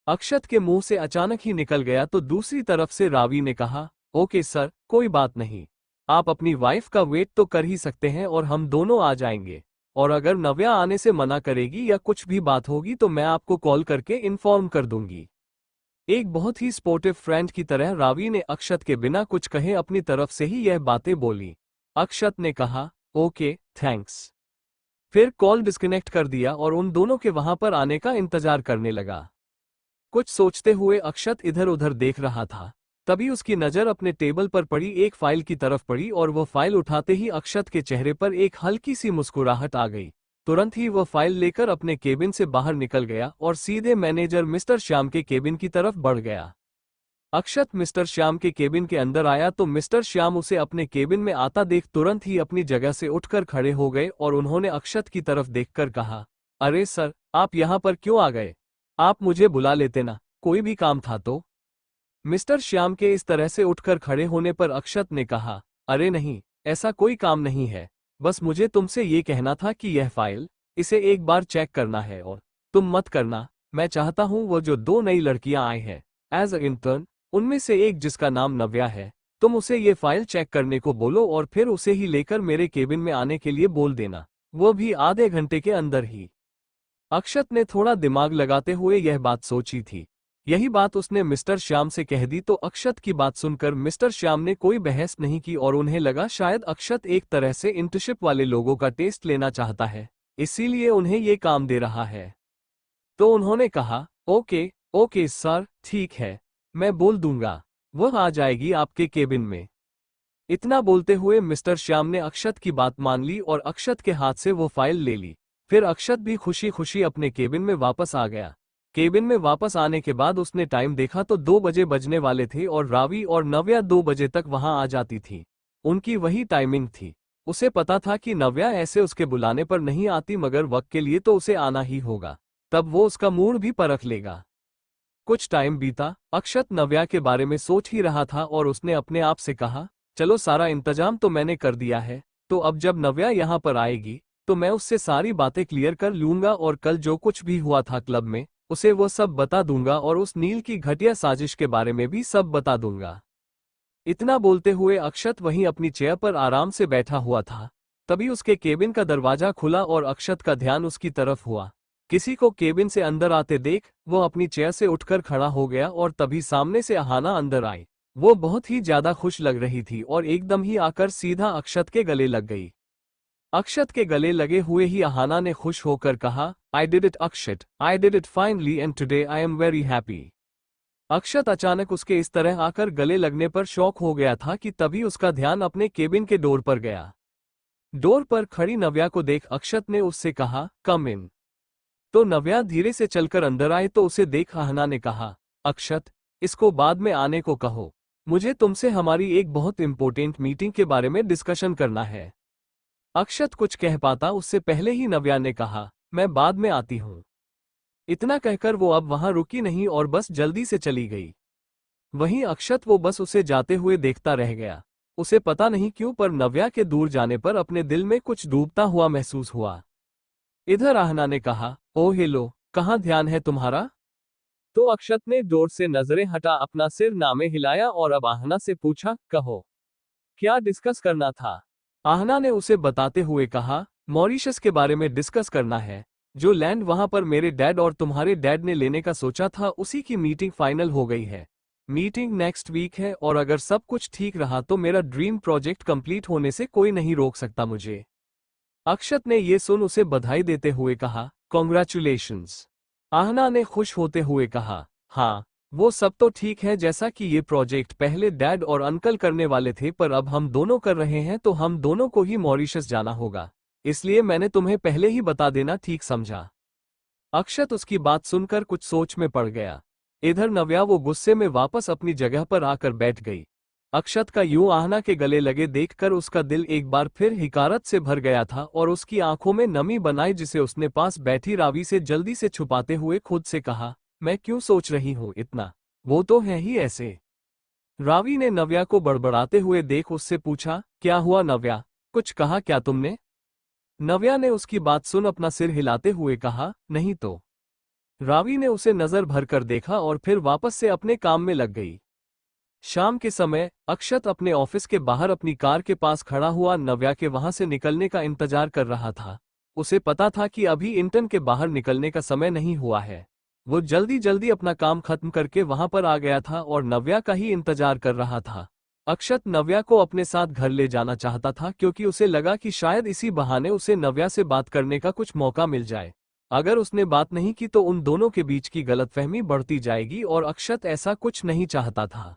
अक्षत के मुंह से अचानक ही निकल गया तो दूसरी तरफ से रावी ने कहा, ओके सर, कोई बात नहीं। आप अपनी वाइफ का वेट तो कर ही सकते हैं और हम दोनों आ जाएंगे। और अगर नव्या आने से मना करेगी या कुछ भी बात होगी तो मैं आपको कॉल करके इन्फॉर्म कर दूंगी। एक बहुत ही स्पोर्टिव फ्रेंड की तरह रावी ने अक्षत के बिना कुछ कहे अपनी तरफ से ही यह बातें बोली। अक्षत ने कहा, ओके, थैंक्स। फिर कॉल डिस्कनेक्ट कर दिया और उन दोनों के वहां पर आने का इंतजार करने लगा। कुछ सोचते हुए अक्षत इधर उधर देख रहा था। तभी उसकी नजर अपने टेबल पर पड़ी एक फाइल की तरफ पड़ी और वह फाइल उठाते ही अक्षत के चेहरे पर एक हल्की सी मुस्कुराहट आ गई। तुरंत ही वह फाइल लेकर अपने केबिन से बाहर निकल गया और सीधे मैनेजर मिस्टर श्याम के केबिन की तरफ बढ़ गया। अक्षत मिस्टर श्याम के केबिन के अंदर आया तो मिस्टर श्याम उसे अपने केबिन में आता देख तुरंत ही अपनी जगह से उठकर खड़े हो गए और उन्होंने अक्षत की तरफ देखकर कहा, अरे सर, आप यहाँ पर क्यों आ गए? आप मुझे बुला लेते ना, कोई भी काम था तो? मिस्टर श्याम के इस तरह से उठकर खड़े होने पर अक्षत ने कहा, अरे नहीं, ऐसा कोई काम नहीं है। बस मुझे तुमसे ये कहना था कि यह फाइल, इसे एक बार चेक करना है और तुम मत करना, मैं चाहता हूँ वो जो 2 नई लड़कियां आई हैं एज अ इंटर्न, उनमें से एक जिसका नाम नव्या है, तुम उसे ये फाइल चेक करने को बोलो और फिर उसे ही लेकर मेरे केबिन में आने के लिए बोल देना, वो भी आधे घंटे के अंदर ही। अक्षत ने थोड़ा दिमाग लगाते हुए यह बात सोची थी। यही बात उसने मिस्टर श्याम से कह दी तो अक्षत की बात सुनकर मिस्टर श्याम ने कोई बहस नहीं की और उन्हें लगा शायद अक्षत एक तरह से इंटर्नशिप वाले लोगों का टेस्ट लेना चाहता है, इसीलिए उन्हें ये काम दे रहा है। तो उन्होंने कहा, ओके ओके सर, ठीक है, मैं बोल दूंगा, वह आ जाएगी आपके केबिन में। इतना बोलते हुए मिस्टर श्याम ने अक्षत की बात मान ली और अक्षत के हाथ से वो फाइल ले ली। फिर अक्षत भी खुशी खुशी अपने केबिन में वापस आ गया। केबिन में वापस आने के बाद उसने टाइम देखा तो 2 बजे बजने वाले थे और रावी और नव्या 2 बजे तक वहां आ जाती थी। उनकी वही टाइमिंग थी। उसे पता था कि नव्या ऐसे उसके बुलाने पर नहीं आती, मगर वक्त के लिए तो उसे आना ही होगा, तब वो उसका मूड भी परख लेगा। कुछ टाइम बीता, अक्षत नव्या के बारे में सोच ही रहा था और उसने अपने आप से कहा, चलो सारा इंतजाम तो मैंने कर दिया है, तो अब जब नव्या यहाँ पर आएगी तो मैं उससे सारी बातें क्लियर कर लूंगा और कल जो कुछ भी हुआ था क्लब में उसे वो सब बता दूंगा और उस नील की घटिया साजिश के बारे में भी सब बता दूंगा। इतना बोलते हुए अक्षत वहीं अपनी चेयर पर आराम से बैठा हुआ था। तभी उसके केबिन का दरवाजा खुला और अक्षत का ध्यान उसकी तरफ हुआ। किसी को केबिन से अंदर आते देख वो अपनी चेयर से उठकर खड़ा हो गया और तभी सामने से अहाना अंदर आई। वो बहुत ही ज्यादा खुश लग रही थी और एकदम ही आकर सीधा अक्षत के गले लग गई। अक्षत के गले लगे हुए ही अहाना ने खुश होकर कहा, I did it Akshat, I did it finally and today I am very happy. Akshat अचानक उसके इस तरह आकर गले लगने पर शॉक हो गया था कि तभी उसका ध्यान अपने केबिन के डोर पर गया। डोर पर खड़ी नव्या को देख अक्षत ने उससे कहा, कम इन। तो नव्या धीरे से चलकर अंदर आए तो उसे देख अहाना ने कहा, अक्षत, इसको बाद में आने को कहो, मुझे तुमसे हमारी एक बहुत इंपॉर्टेंट मीटिंग के बारे में डिस्कशन करना है। अक्षत कुछ कह पाता उससे पहले ही नव्या ने कहा, मैं बाद में आती हूं। इतना कहकर वो अब वहां रुकी नहीं और बस जल्दी से चली गई। वहीं अक्षत वो बस उसे जाते हुए देखता रह गया। उसे पता नहीं क्यों पर नव्या के दूर जाने पर अपने दिल में कुछ डूबता हुआ महसूस हुआ। इधर आहना ने कहा, ओ हेलो, कहाँ ध्यान है तुम्हारा? तो अक्षत ने जोर से नजरें हटा अपना सिर नामे हिलाया और अब आहना से पूछा, कहो, क्या डिस्कस करना था? आहना ने उसे बताते हुए कहा, मॉरिशस के बारे में डिस्कस करना है। जो लैंड वहां पर मेरे डैड और तुम्हारे डैड ने लेने का सोचा था उसी की मीटिंग फाइनल हो गई है। मीटिंग नेक्स्ट वीक है और अगर सब कुछ ठीक रहा तो मेरा ड्रीम प्रोजेक्ट कंप्लीट होने से कोई नहीं रोक सकता मुझे। अक्षत ने ये सुन उसे बधाई देते हुए कहा, कॉन्ग्रेचुलेशंस। आहना ने खुश होते हुए कहा, हाँ, वो सब तो ठीक है, जैसा कि ये प्रोजेक्ट पहले डैड और अंकल करने वाले थे पर अब हम दोनों कर रहे हैं तो हम दोनों को ही मॉरिशस जाना होगा, इसलिए मैंने तुम्हें पहले ही बता देना ठीक समझा। अक्षत उसकी बात सुनकर कुछ सोच में पड़ गया। इधर नव्या वो गुस्से में वापस अपनी जगह पर आकर बैठ गई। अक्षत का यूं आहना के गले लगे देखकर उसका दिल एक बार फिर हिकारत से भर गया था और उसकी आंखों में नमी बनाई जिसे उसने पास बैठी रावी से जल्दी से छुपाते हुए खुद से कहा, मैं क्यों सोच रही हूं इतना, वो तो है ही ऐसे। रावी ने नव्या को बड़बड़ाते हुए देख उससे पूछा, क्या हुआ नव्या, कुछ कहा क्या तुमने? नव्या ने उसकी बात सुन अपना सिर हिलाते हुए कहा, नहीं तो। रावी ने उसे नजर भरकर देखा और फिर वापस से अपने काम में लग गई। शाम के समय अक्षत अपने ऑफिस के बाहर अपनी कार के पास खड़ा हुआ नव्या के वहां से निकलने का इंतजार कर रहा था। उसे पता था कि अभी इंटर्न के बाहर निकलने का समय नहीं हुआ है। वो जल्दी जल्दी अपना काम खत्म करके वहां पर आ गया था और नव्या का ही इंतजार कर रहा था। अक्षत नव्या को अपने साथ घर ले जाना चाहता था क्योंकि उसे लगा कि शायद इसी बहाने उसे नव्या से बात करने का कुछ मौका मिल जाए। अगर उसने बात नहीं की तो उन दोनों के बीच की गलतफहमी बढ़ती जाएगी और अक्षत ऐसा कुछ नहीं चाहता था।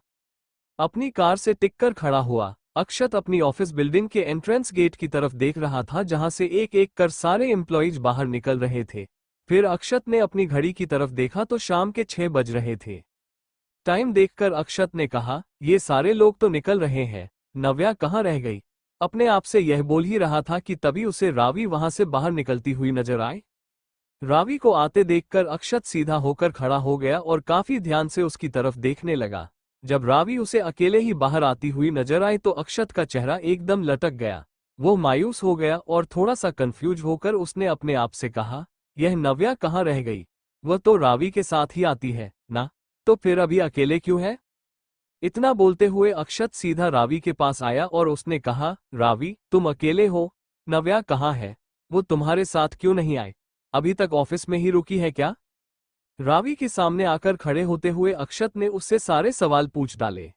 अपनी कार से टिककर खड़ा हुआ अक्षत अपनी ऑफिस बिल्डिंग के एंट्रेंस गेट की तरफ देख रहा था जहां से एक एक कर सारे एम्प्लॉइज बाहर निकल रहे थे। फिर अक्षत ने अपनी घड़ी की तरफ देखा तो शाम के 6 बज रहे थे। टाइम देखकर अक्षत ने कहा, ये सारे लोग तो निकल रहे हैं, नव्या कहाँ रह गई? अपने आप से यह बोल ही रहा था कि तभी उसे रावी वहां से बाहर निकलती हुई नजर आई। रावी को आते देखकर अक्षत सीधा होकर खड़ा हो गया और काफी ध्यान से उसकी तरफ देखने लगा। जब रावी उसे अकेले ही बाहर आती हुई नजर आई तो अक्षत का चेहरा एकदम लटक गया। वो मायूस हो गया और थोड़ा सा कंफ्यूज होकर उसने अपने आप से कहा, यह नव्या कहाँ रह गई? वह तो रावी के साथ ही आती है ना, तो फिर अभी अकेले क्यों है? इतना बोलते हुए अक्षत सीधा रावी के पास आया और उसने कहा, रावी तुम अकेले हो? नव्या कहाँ है? वो तुम्हारे साथ क्यों नहीं आए? अभी तक ऑफिस में ही रुकी है क्या? रावी के सामने आकर खड़े होते हुए अक्षत ने उससे सारे सवाल पूछ डाले।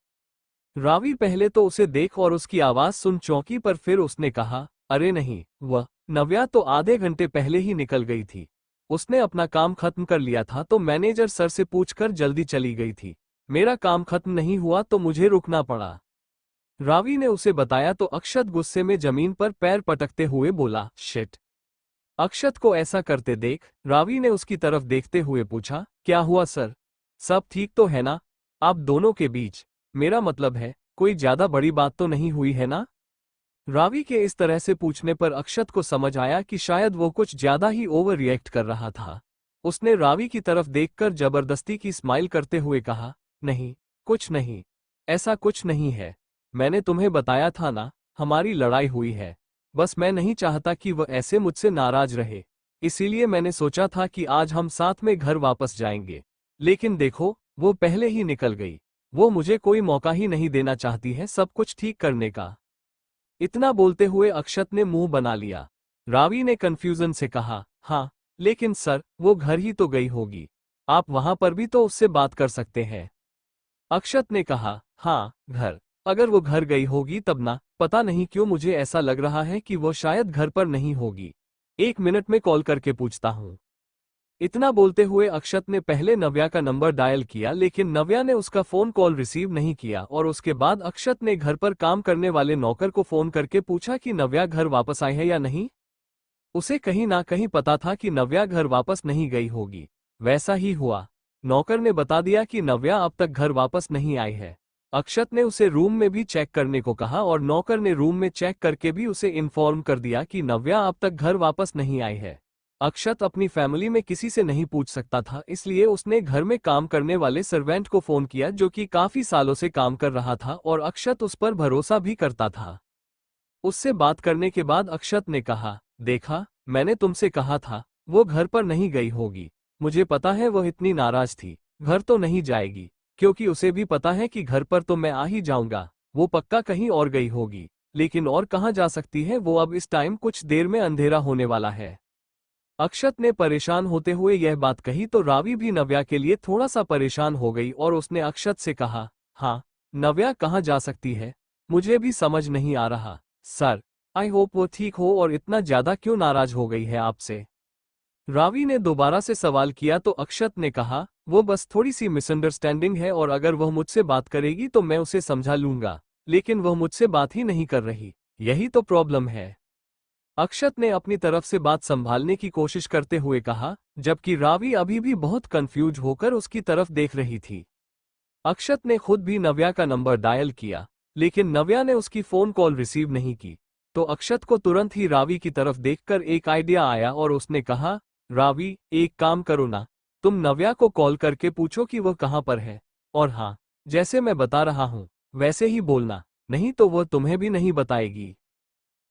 रावी पहले तो उसे देख और उसकी आवाज सुन चौंकी, पर फिर उसने कहा, अरे नहीं, वह नव्या तो आधे घंटे पहले ही निकल गई थी। उसने अपना काम खत्म कर लिया था तो मैनेजर सर से पूछकर जल्दी चली गई थी। मेरा काम खत्म नहीं हुआ तो मुझे रुकना पड़ा। रावी ने उसे बताया तो अक्षत गुस्से में जमीन पर पैर पटकते हुए बोला, शिट। अक्षत को ऐसा करते देख रावी ने उसकी तरफ देखते हुए पूछा, क्या हुआ सर? सब ठीक तो है ना आप दोनों के बीच? मेरा मतलब है, कोई ज्यादा बड़ी बात तो नहीं हुई है ना? रावी के इस तरह से पूछने पर अक्षत को समझ आया कि शायद वो कुछ ज्यादा ही ओवर रिएक्ट कर रहा था। उसने रावी की तरफ देखकर जबरदस्ती की स्माइल करते हुए कहा, नहीं, कुछ नहीं, ऐसा कुछ नहीं है। मैंने तुम्हें बताया था ना, हमारी लड़ाई हुई है। बस मैं नहीं चाहता कि वह ऐसे मुझसे नाराज रहे, इसीलिए मैंने सोचा था कि आज हम साथ में घर वापस जाएंगे। लेकिन देखो, वो पहले ही निकल गई। वो मुझे कोई मौका ही नहीं देना चाहती है सब कुछ ठीक करने का। इतना बोलते हुए अक्षत ने मुंह बना लिया। रावी ने कंफ्यूजन से कहा, हाँ, लेकिन सर वो घर ही तो गई होगी, आप वहां पर भी तो उससे बात कर सकते हैं। अक्षत ने कहा, हाँ, घर। अगर वो घर गई होगी तब ना, पता नहीं क्यों मुझे ऐसा लग रहा है कि वो शायद घर पर नहीं होगी। 1 मिनट में कॉल करके पूछता हूँ। इतना बोलते हुए अक्षत ने पहले नव्या का नंबर डायल किया, लेकिन नव्या ने उसका फोन कॉल रिसीव नहीं किया और उसके बाद अक्षत ने घर पर काम करने वाले नौकर को फोन करके पूछा कि नव्या घर वापस आई है या नहीं। उसे कहीं ना कहीं पता था कि नव्या घर वापस नहीं गई होगी। वैसा ही हुआ। नौकर ने बता दिया कि नव्या अब तक घर वापस नहीं आई है। अक्षत ने उसे रूम में भी चेक करने को कहा और नौकर ने रूम में चेक करके भी उसे इन्फॉर्म कर दिया कि नव्या अब तक घर वापस नहीं आई है। अक्षत अपनी फैमिली में किसी से नहीं पूछ सकता था, इसलिए उसने घर में काम करने वाले सर्वेंट को फोन किया जो कि काफी सालों से काम कर रहा था और अक्षत उस पर भरोसा भी करता था। उससे बात करने के बाद अक्षत ने कहा, देखा, मैंने तुमसे कहा था वो घर पर नहीं गई होगी। मुझे पता है वह इतनी नाराज थी, घर तो नहीं जाएगी, क्योंकि उसे भी पता है कि घर पर तो मैं आ ही जाऊंगा। वो पक्का कहीं और गई होगी, लेकिन और कहाँ जा सकती है वो? अब इस टाइम कुछ देर में अंधेरा होने वाला है। अक्षत ने परेशान होते हुए यह बात कही तो रावी भी नव्या के लिए थोड़ा सा परेशान हो गई और उसने अक्षत से कहा, हाँ, नव्या कहाँ जा सकती है, मुझे भी समझ नहीं आ रहा। सर, आई होप वो ठीक हो, और इतना ज्यादा क्यों नाराज हो गई है आपसे? रावी ने दोबारा से सवाल किया तो अक्षत ने कहा, वो बस थोड़ी सी मिसअंडरस्टैंडिंग है और अगर वह मुझसे बात करेगी तो मैं उसे समझा लूंगा, लेकिन वह मुझसे बात ही नहीं कर रही, यही तो प्रॉब्लम है। अक्षत ने अपनी तरफ से बात संभालने की कोशिश करते हुए कहा, जबकि रावी अभी भी बहुत कंफ्यूज होकर उसकी तरफ देख रही थी। अक्षत ने खुद भी नव्या का नंबर डायल किया, लेकिन नव्या ने उसकी फोन कॉल रिसीव नहीं की। तो अक्षत को तुरंत ही रावी की तरफ देखकर एक आइडिया आया और उसने कहा, रावी, एक काम करो ना, तुम नव्या को कॉल करके पूछो कि वह कहाँ पर है। और हाँ, जैसे मैं बता रहा हूँ वैसे ही बोलना, नहीं तो वह तुम्हें भी नहीं बताएगी।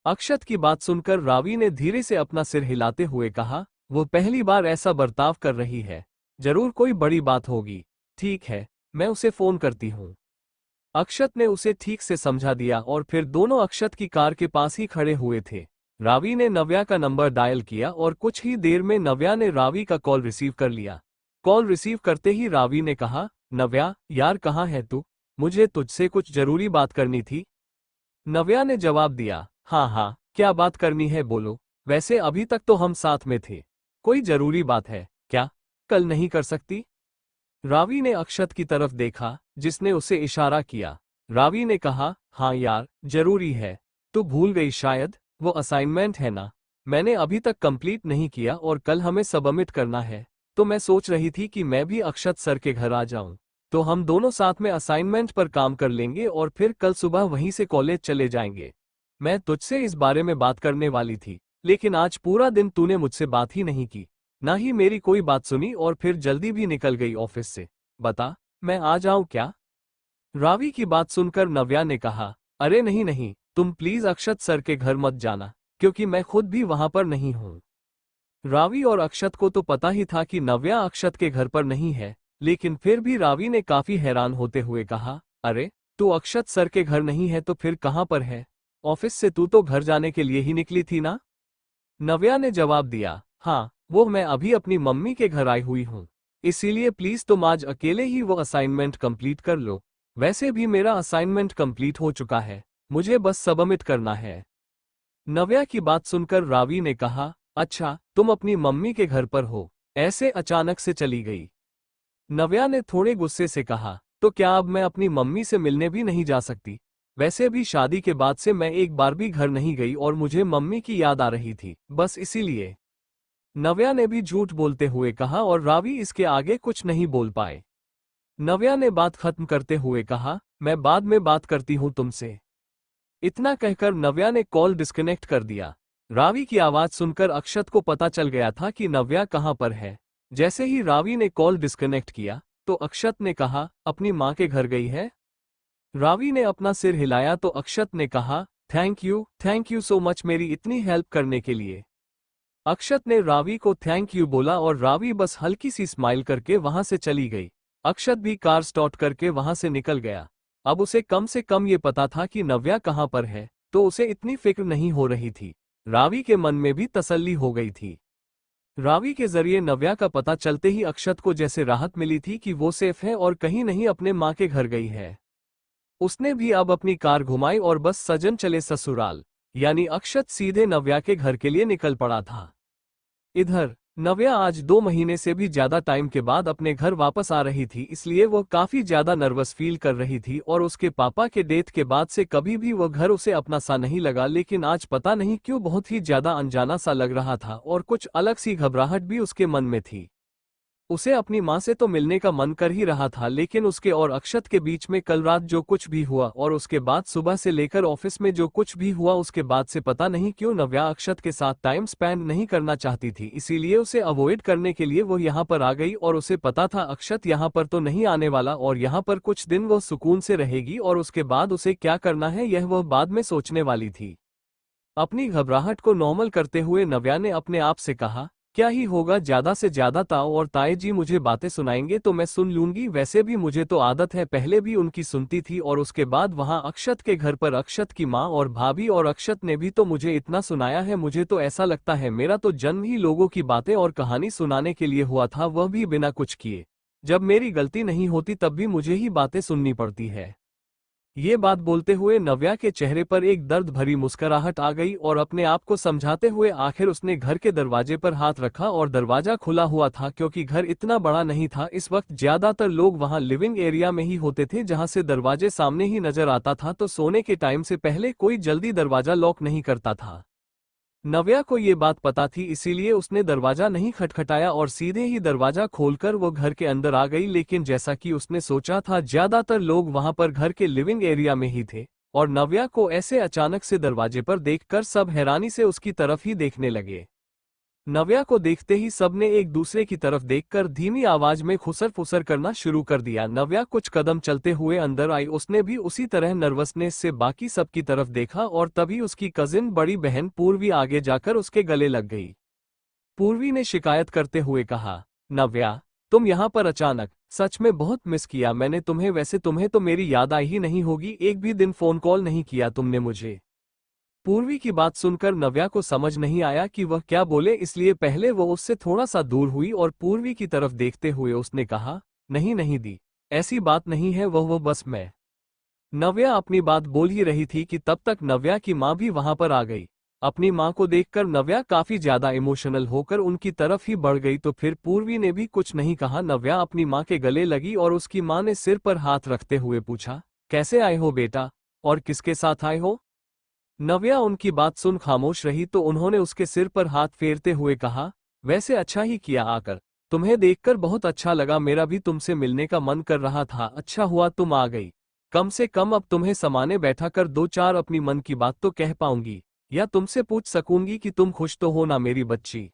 अक्षत की बात सुनकर रावी ने धीरे से अपना सिर हिलाते हुए कहा, वो पहली बार ऐसा बर्ताव कर रही है, जरूर कोई बड़ी बात होगी। ठीक है, मैं उसे फोन करती हूँ। अक्षत ने उसे ठीक से समझा दिया और फिर दोनों अक्षत की कार के पास ही खड़े हुए थे। रावी ने नव्या का नंबर डायल किया और कुछ ही देर में नव्या ने रावी का कॉल रिसीव कर लिया। कॉल रिसीव करते ही रावी ने कहा, नव्या यार कहाँ है तू? मुझे तुझसे कुछ जरूरी बात करनी थी। नव्या ने जवाब दिया, हाँ हाँ, क्या बात करनी है बोलो। वैसे अभी तक तो हम साथ में थे। कोई जरूरी बात है क्या? कल नहीं कर सकती? रावी ने अक्षत की तरफ देखा जिसने उसे इशारा किया। रावी ने कहा, हाँ यार, जरूरी है। तू भूल गई शायद, वो असाइनमेंट है ना, मैंने अभी तक कंप्लीट नहीं किया और कल हमें सबमिट करना है। तो मैं सोच रही थी कि मैं भी अक्षत सर के घर आ जाऊं, तो हम दोनों साथ में असाइनमेंट पर काम कर लेंगे और फिर कल सुबह वहीं से कॉलेज चले जाएंगे। मैं तुझसे इस बारे में बात करने वाली थी, लेकिन आज पूरा दिन तूने मुझसे बात ही नहीं की, ना ही मेरी कोई बात सुनी और फिर जल्दी भी निकल गई ऑफिस से। बता, मैं आ जाऊं क्या? रावी की बात सुनकर नव्या ने कहा, अरे नहीं नहीं, तुम प्लीज अक्षत सर के घर मत जाना, क्योंकि मैं खुद भी वहां पर नहीं हूं। रावी और अक्षत को तो पता ही था कि नव्या अक्षत के घर पर नहीं है, लेकिन फिर भी रावी ने काफी हैरान होते हुए कहा, अरे तू अक्षत सर के घर नहीं है तो फिर कहाँ पर है? ऑफिस से तू तो घर जाने के लिए ही निकली थी ना? नव्या ने जवाब दिया, हाँ वो मैं अभी अपनी मम्मी के घर आई हुई हूँ, इसीलिए प्लीज तुम आज अकेले ही वो असाइनमेंट कंप्लीट कर लो। वैसे भी मेरा असाइनमेंट कंप्लीट हो चुका है, मुझे बस सबमिट करना है। नव्या की बात सुनकर रावी ने कहा, अच्छा तुम अपनी मम्मी के घर पर हो, ऐसे अचानक से चली गई? नव्या ने थोड़े गुस्से से कहा, तो क्या अब मैं अपनी मम्मी से मिलने भी नहीं जा सकती? वैसे भी शादी के बाद से मैं एक बार भी घर नहीं गई और मुझे मम्मी की याद आ रही थी, बस इसीलिए। नव्या ने भी झूठ बोलते हुए कहा और रावी इसके आगे कुछ नहीं बोल पाए। नव्या ने बात खत्म करते हुए कहा, मैं बाद में बात करती हूं तुमसे। इतना कहकर नव्या ने कॉल डिस्कनेक्ट कर दिया। रावी की आवाज सुनकर अक्षत को पता चल गया था कि नव्या कहां पर है। जैसे ही रावी ने कॉल डिस्कनेक्ट किया तो अक्षत ने कहा, अपनी मां के घर गई है? रावी ने अपना सिर हिलाया तो अक्षत ने कहा, थैंक यू सो मच मेरी इतनी हेल्प करने के लिए। अक्षत ने रावी को थैंक यू बोला और रावी बस हल्की सी स्माइल करके वहां से चली गई। अक्षत भी कार स्टार्ट करके वहां से निकल गया। अब उसे कम से कम ये पता था कि नव्या कहां पर है, तो उसे इतनी फिक्र नहीं हो रही थी। रावी के मन में भी तसल्ली हो गई थी। रावी के जरिए नव्या का पता चलते ही अक्षत को जैसे राहत मिली थी कि वो सेफ है और कहीं नहीं अपने मां के घर गई है। उसने भी अब अपनी कार घुमाई और बस सजन चले ससुराल, यानी अक्षत सीधे नव्या के घर के लिए निकल पड़ा था। इधर नव्या आज 2 महीने से भी ज्यादा टाइम के बाद अपने घर वापस आ रही थी, इसलिए वो काफी ज्यादा नर्वस फील कर रही थी और उसके पापा के डेथ के बाद से कभी भी वो घर उसे अपना सा नहीं लगा, लेकिन आज पता नहीं क्यों बहुत ही ज्यादा अनजाना सा लग रहा था और कुछ अलग सी घबराहट भी उसके मन में थी। उसे अपनी मां से तो मिलने का मन कर ही रहा था, लेकिन उसके और अक्षत के बीच में कल रात जो कुछ भी हुआ और उसके बाद सुबह से लेकर ऑफिस में जो कुछ भी हुआ, उसके बाद से पता नहीं क्यों नव्या अक्षत के साथ टाइम स्पेंड नहीं करना चाहती थी, इसीलिए उसे अवॉइड करने के लिए वो यहाँ पर आ गई और उसे पता था अक्षत यहाँ पर तो नहीं आने वाला और यहाँ पर कुछ दिन वो सुकून से रहेगी और उसके बाद उसे क्या करना है यह वह बाद में सोचने वाली थी। अपनी घबराहट को नॉर्मल करते हुए नव्या ने अपने आप से कहा, क्या ही होगा, ज्यादा से ज्यादा ताऊ और ताए जी मुझे बातें सुनाएंगे तो मैं सुन लूंगी, वैसे भी मुझे तो आदत है, पहले भी उनकी सुनती थी और उसके बाद वहां अक्षत के घर पर अक्षत की माँ और भाभी और अक्षत ने भी तो मुझे इतना सुनाया है, मुझे तो ऐसा लगता है मेरा तो जन्म ही लोगों की बातें और कहानी सुनाने के लिए हुआ था, वह भी बिना कुछ किए। जब मेरी गलती नहीं होती तब भी मुझे ही बातें सुननी पड़ती है। ये बात बोलते हुए नव्या के चेहरे पर एक दर्द भरी मुस्कुराहट आ गई और अपने आप को समझाते हुए आखिर उसने घर के दरवाजे पर हाथ रखा और दरवाजा खुला हुआ था, क्योंकि घर इतना बड़ा नहीं था। इस वक्त ज्यादातर लोग वहां लिविंग एरिया में ही होते थे जहां से दरवाजे सामने ही नजर आता था, तो सोने के टाइम से पहले कोई जल्दी दरवाजा लॉक नहीं करता था। नव्या को ये बात पता थी, इसीलिए उसने दरवाजा नहीं खटखटाया और सीधे ही दरवाजा खोलकर वो घर के अंदर आ गई, लेकिन जैसा कि उसने सोचा था ज्यादातर लोग वहां पर घर के लिविंग एरिया में ही थे और नव्या को ऐसे अचानक से दरवाजे पर देखकर सब हैरानी से उसकी तरफ ही देखने लगे। नव्या को देखते ही सबने एक दूसरे की तरफ देखकर धीमी आवाज में खुसर फुसर करना शुरू कर दिया। नव्या कुछ कदम चलते हुए अंदर आई, उसने भी उसी तरह नर्वसनेस से बाकी सबकी तरफ देखा और तभी उसकी कजिन बड़ी बहन पूर्वी आगे जाकर उसके गले लग गई। पूर्वी ने शिकायत करते हुए कहा, नव्या तुम यहाँ पर अचानक, सच में बहुत मिस किया मैंने तुम्हें, वैसे तुम्हें तो मेरी याद आई ही नहीं होगी, एक भी दिन फोन कॉल नहीं किया तुमने मुझे। पूर्वी की बात सुनकर नव्या को समझ नहीं आया कि वह क्या बोले, इसलिए पहले वो उससे थोड़ा सा दूर हुई और पूर्वी की तरफ देखते हुए उसने कहा, नहीं नहीं दी, ऐसी बात नहीं है, वो बस मैं। नव्या अपनी बात बोल ही रही थी कि तब तक नव्या की माँ भी वहां पर आ गई। अपनी माँ को देखकर नव्या काफी ज्यादा इमोशनल होकर उनकी तरफ ही बढ़ गई, तो फिर पूर्वी ने भी कुछ नहीं कहा। नव्या अपनी माँ के गले लगी और उसकी माँ ने सिर पर हाथ रखते हुए पूछा, कैसे आए हो बेटा, और किसके साथ आए हो? नव्या उनकी बात सुन खामोश रही तो उन्होंने उसके सिर पर हाथ फेरते हुए कहा, वैसे अच्छा ही किया आकर, तुम्हें देखकर बहुत अच्छा लगा, मेरा भी तुमसे मिलने का मन कर रहा था, अच्छा हुआ तुम आ गई, कम से कम अब तुम्हें समाने बैठा कर 2-4 अपनी मन की बात तो कह पाऊंगी, या तुमसे पूछ सकूंगी कि तुम खुश तो हो ना मेरी बच्ची।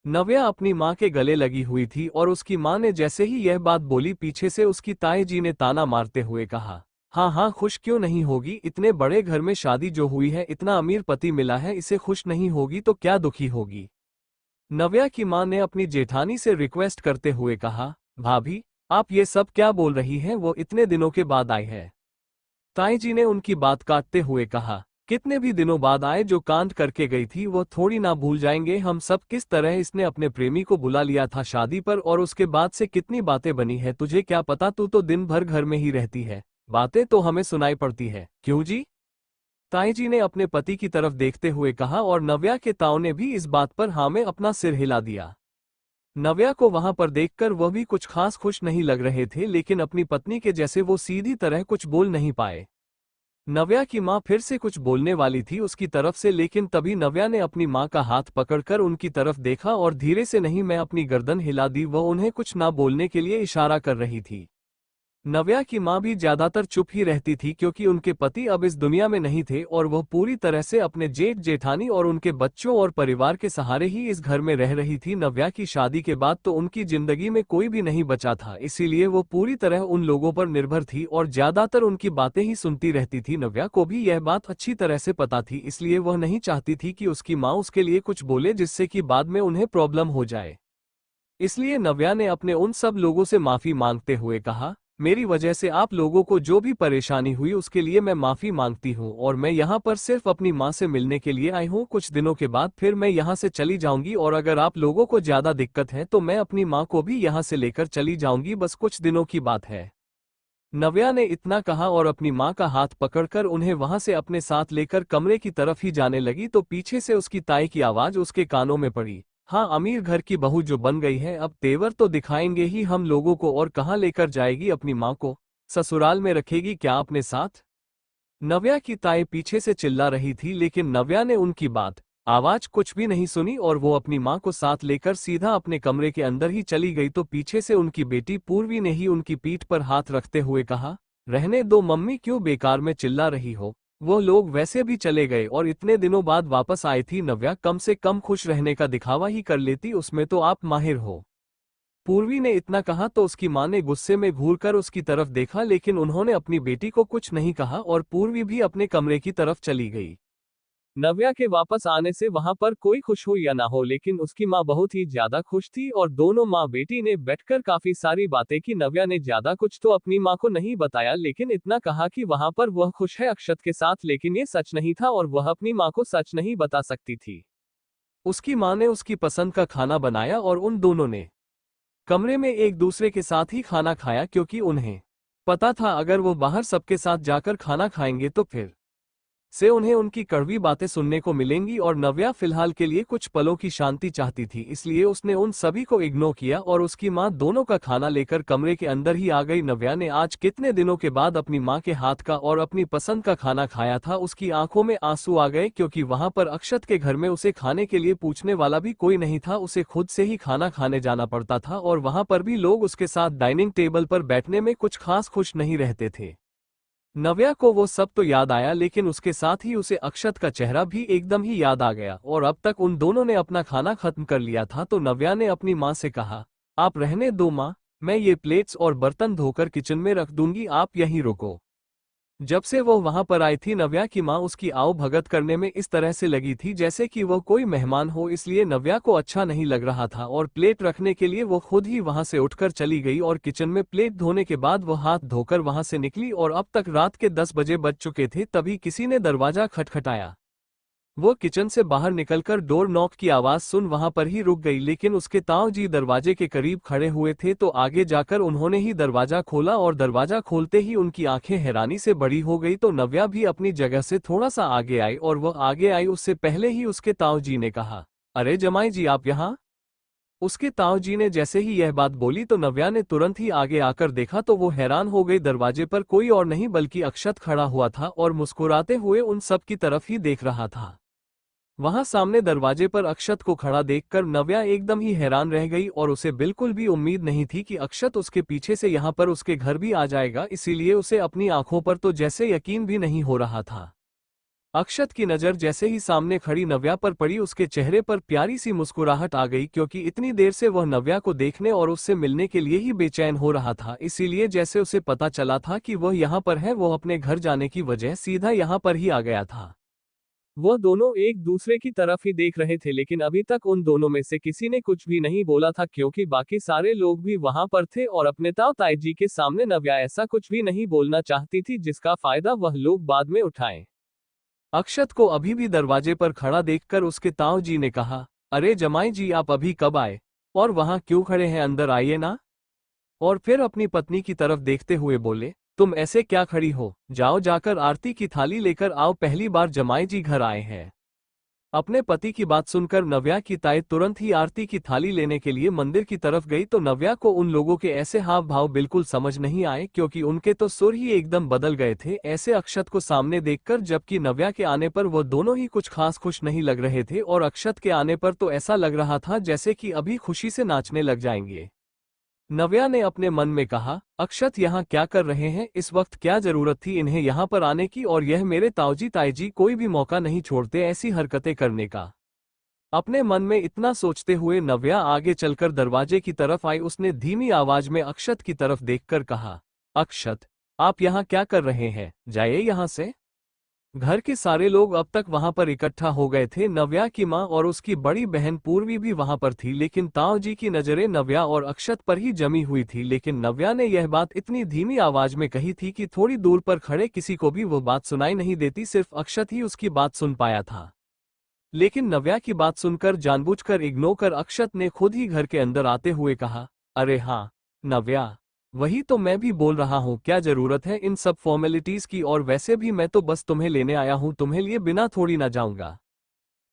नव्या अपनी माँ के गले लगी हुई थी और उसकी माँ ने जैसे ही यह बात बोली पीछे से उसकी ताई जी ने ताना मारते हुए कहा, हाँ हाँ खुश क्यों नहीं होगी, इतने बड़े घर में शादी जो हुई है, इतना अमीर पति मिला है, इसे खुश नहीं होगी तो क्या दुखी होगी। नव्या की मां ने अपनी जेठानी से रिक्वेस्ट करते हुए कहा, भाभी आप ये सब क्या बोल रही हैं, वो इतने दिनों के बाद आई है। ताई जी ने उनकी बात काटते हुए कहा, कितने भी दिनों बाद आए, जो कांड करके गई थी वो थोड़ी ना भूल जाएंगे हम सब, किस तरह इसने अपने प्रेमी को बुला लिया था शादी पर और उसके बाद से कितनी बातें बनी है, तुझे क्या पता, तू तो दिन भर घर में ही रहती है, बातें तो हमें सुनाई पड़ती है, क्यों जी? ताई जी ने अपने पति की तरफ देखते हुए कहा और नव्या के ताऊ ने भी इस बात पर हाँ में अपना सिर हिला दिया। नव्या को वहां पर देखकर वह भी कुछ खास खुश नहीं लग रहे थे, लेकिन अपनी पत्नी के जैसे वो सीधी तरह कुछ बोल नहीं पाए। नव्या की मां फिर से कुछ बोलने वाली थी उसकी तरफ से, लेकिन तभी नव्या ने अपनी मां का हाथ पकड़कर उनकी तरफ देखा और धीरे से नहीं मैं अपनी गर्दन हिला दी, वह उन्हें कुछ ना बोलने के लिए इशारा कर रही थी। नव्या की मां भी ज्यादातर चुप ही रहती थी क्योंकि उनके पति अब इस दुनिया में नहीं थे और वह पूरी तरह से अपने जेठ जेठानी और उनके बच्चों और परिवार के सहारे ही इस घर में रह रही थी। नव्या की शादी के बाद तो उनकी जिंदगी में कोई भी नहीं बचा था, इसीलिए वो पूरी तरह उन लोगों पर निर्भर थी और ज्यादातर उनकी बातें ही सुनती रहती थी। नव्या को भी यह बात अच्छी तरह से पता थी, इसलिए वह नहीं चाहती थी कि उसकी माँ उसके लिए कुछ बोले जिससे कि बाद में उन्हें प्रॉब्लम हो जाए। इसलिए नव्या ने अपने उन सब लोगों से माफी मांगते हुए कहा, मेरी वजह से आप लोगों को जो भी परेशानी हुई उसके लिए मैं माफी मांगती हूँ और मैं यहाँ पर सिर्फ अपनी माँ से मिलने के लिए आई हूँ। कुछ दिनों के बाद फिर मैं यहाँ से चली जाऊंगी और अगर आप लोगों को ज्यादा दिक्कत है तो मैं अपनी माँ को भी यहाँ से लेकर चली जाऊंगी, बस कुछ दिनों की बात है। नव्या ने इतना कहा और अपनी माँ का हाथ पकड़कर उन्हें वहां से अपने साथ लेकर कमरे की तरफ ही जाने लगी तो पीछे से उसकी ताई की आवाज उसके कानों में पड़ी, हाँ अमीर घर की बहू जो बन गई है, अब तेवर तो दिखाएंगे ही हम लोगों को, और कहाँ लेकर जाएगी अपनी माँ को, ससुराल में रखेगी क्या अपने साथ? नव्या की ताई पीछे से चिल्ला रही थी, लेकिन नव्या ने उनकी बात आवाज कुछ भी नहीं सुनी और वो अपनी माँ को साथ लेकर सीधा अपने कमरे के अंदर ही चली गई तो पीछे से उनकी बेटी पूर्वी ने ही उनकी पीठ पर हाथ रखते हुए कहा, रहने दो मम्मी, क्यों बेकार में चिल्ला रही हो, वो लोग वैसे भी चले गए और इतने दिनों बाद वापस आई थी नव्या, कम से कम खुश रहने का दिखावा ही कर लेती, उसमें तो आप माहिर हो। पूर्वी ने इतना कहा तो उसकी मां ने गुस्से में घूरकर उसकी तरफ देखा, लेकिन उन्होंने अपनी बेटी को कुछ नहीं कहा और पूर्वी भी अपने कमरे की तरफ चली गई। नव्या के वापस आने से वहां पर कोई खुश हो या ना हो, लेकिन उसकी मां बहुत ही ज्यादा खुश थी और दोनों माँ बेटी ने बैठकर काफी सारी बातें की। नव्या ने ज्यादा कुछ तो अपनी मां को नहीं बताया, लेकिन इतना कहा कि वहां पर वह खुश है अक्षत के साथ, लेकिन ये सच नहीं था और वह अपनी मां को सच नहीं बता सकती थी। उसकी मां ने उसकी पसंद का खाना बनाया और उन दोनों ने कमरे में एक दूसरे के साथ ही खाना खाया, क्योंकि उन्हें पता था अगर वो बाहर सबके साथ जाकर खाना खाएंगे तो फिर से उन्हें उनकी कड़वी बातें सुनने को मिलेंगी और नव्या फिलहाल के लिए कुछ पलों की शांति चाहती थी, इसलिए उसने उन सभी को इग्नोर किया और उसकी मां दोनों का खाना लेकर कमरे के अंदर ही आ गई। नव्या ने आज कितने दिनों के बाद अपनी मां के हाथ का और अपनी पसंद का खाना खाया था, उसकी आंखों में आंसू आ गए क्योंकि वहां पर अक्षत के घर में उसे खाने के लिए पूछने वाला भी कोई नहीं था, उसे खुद से ही खाना खाने जाना पड़ता था और वहां पर भी लोग उसके साथ डाइनिंग टेबल पर बैठने में कुछ खास खुश नहीं रहते थे। नव्या को वो सब तो याद आया, लेकिन उसके साथ ही उसे अक्षत का चेहरा भी एकदम ही याद आ गया और अब तक उन दोनों ने अपना खाना खत्म कर लिया था तो नव्या ने अपनी माँ से कहा, आप रहने दो माँ, मैं ये प्लेट्स और बर्तन धोकर किचन में रख दूंगी, आप यहीं रुको। जब से वो वहां पर आई थी नव्या की माँ उसकी आओ भगत करने में इस तरह से लगी थी जैसे कि वह कोई मेहमान हो, इसलिए नव्या को अच्छा नहीं लग रहा था और प्लेट रखने के लिए वो खुद ही वहां से उठकर चली गई और किचन में प्लेट धोने के बाद वो हाथ धोकर वहां से निकली और अब तक रात के 10 बजे बज चुके थे, तभी किसी ने दरवाजा खटखटाया। वो किचन से बाहर निकलकर डोर नॉक की आवाज सुन वहां पर ही रुक गई, लेकिन उसके ताऊ जी दरवाजे के करीब खड़े हुए थे तो आगे जाकर उन्होंने ही दरवाजा खोला और दरवाजा खोलते ही उनकी आंखें हैरानी से बड़ी हो गई तो नव्या भी अपनी जगह से थोड़ा सा आगे आई और वह आगे आई उससे पहले ही उसके ताऊ जी ने कहा, अरे जमाई जी आप यहाँ। उसके ताऊ जी ने जैसे ही यह बात बोली तो नव्या ने तुरंत ही आगे आकर देखा तो वो हैरान हो गई, दरवाजे पर कोई और नहीं बल्कि अक्षत खड़ा हुआ था और मुस्कुराते हुए उन सब की तरफ ही देख रहा था। वहां सामने दरवाजे पर अक्षत को खड़ा देखकर नव्या एकदम ही हैरान रह गई और उसे बिल्कुल भी उम्मीद नहीं थी कि अक्षत उसके पीछे से यहाँ पर उसके घर भी आ जाएगा, इसीलिए उसे अपनी आंखों पर तो जैसे यकीन भी नहीं हो रहा था। अक्षत की नज़र जैसे ही सामने खड़ी नव्या पर पड़ी उसके चेहरे पर प्यारी सी मुस्कुराहट आ गई, क्योंकि इतनी देर से वह नव्या को देखने और उससे मिलने के लिए ही बेचैन हो रहा था, इसीलिए जैसे उसे पता चला था कि वह यहाँ पर है वो अपने घर जाने की वजह सीधा यहाँ पर ही आ गया था। वो दोनों एक दूसरे की तरफ ही देख रहे थे, लेकिन अभी तक उन दोनों में से किसी ने कुछ भी नहीं बोला था क्योंकि बाकी सारे लोग भी वहां पर थे और अपने ताऊ ताई जी के सामने नव्या ऐसा कुछ भी नहीं बोलना चाहती थी जिसका फायदा वह लोग बाद में उठाएं। अक्षत को अभी भी दरवाजे पर खड़ा देखकर उसके ताऊ जी ने कहा, अरे जमाई जी आप अभी कब आए? और वहां क्यों खड़े हैं, अंदर आइए ना। और फिर अपनी पत्नी की तरफ देखते हुए बोले, तुम ऐसे क्या खड़ी हो, जाओ जाकर आरती की थाली लेकर आओ, पहली बार जमाई जी घर आए हैं। अपने पति की बात सुनकर नव्या की ताई तुरंत ही आरती की थाली लेने के लिए मंदिर की तरफ गई तो नव्या को उन लोगों के ऐसे हाव भाव बिल्कुल समझ नहीं आए क्योंकि उनके तो सुर ही एकदम बदल गए थे ऐसे अक्षत को सामने देखकर, जबकि नव्या के आने पर वो दोनों ही कुछ खास खुश नहीं लग रहे थे और अक्षत के आने पर तो ऐसा लग रहा था जैसे कि अभी खुशी से नाचने लग जाएंगे। नव्या ने अपने मन में कहा, अक्षत यहाँ क्या कर रहे हैं, इस वक्त क्या जरूरत थी इन्हें यहाँ पर आने की, और यह मेरे ताऊजी ताईजी कोई भी मौका नहीं छोड़ते ऐसी हरकतें करने का। अपने मन में इतना सोचते हुए नव्या आगे चलकर दरवाजे की तरफ आई। उसने धीमी आवाज में अक्षत की तरफ देखकर कहा, अक्षत आप यहाँ क्या कर रहे हैं, जाइए यहाँ से। घर के सारे लोग अब तक वहां पर इकट्ठा हो गए थे। नव्या की मां और उसकी बड़ी बहन पूर्वी भी वहां पर थी, लेकिन ताऊ जी की नजरें नव्या और अक्षत पर ही जमी हुई थी। लेकिन नव्या ने यह बात इतनी धीमी आवाज में कही थी कि थोड़ी दूर पर खड़े किसी को भी वो बात सुनाई नहीं देती, सिर्फ अक्षत ही उसकी बात सुन पाया था। लेकिन नव्या की बात सुनकर जानबूझकर इग्नोर कर अक्षत ने खुद ही घर के अंदर आते हुए कहा, अरे हाँ नव्या, वही तो मैं भी बोल रहा हूँ, क्या जरूरत है इन सब फॉर्मेलिटीज की, और वैसे भी मैं तो बस तुम्हें लेने आया हूँ, तुम्हें लिए बिना थोड़ी ना जाऊंगा।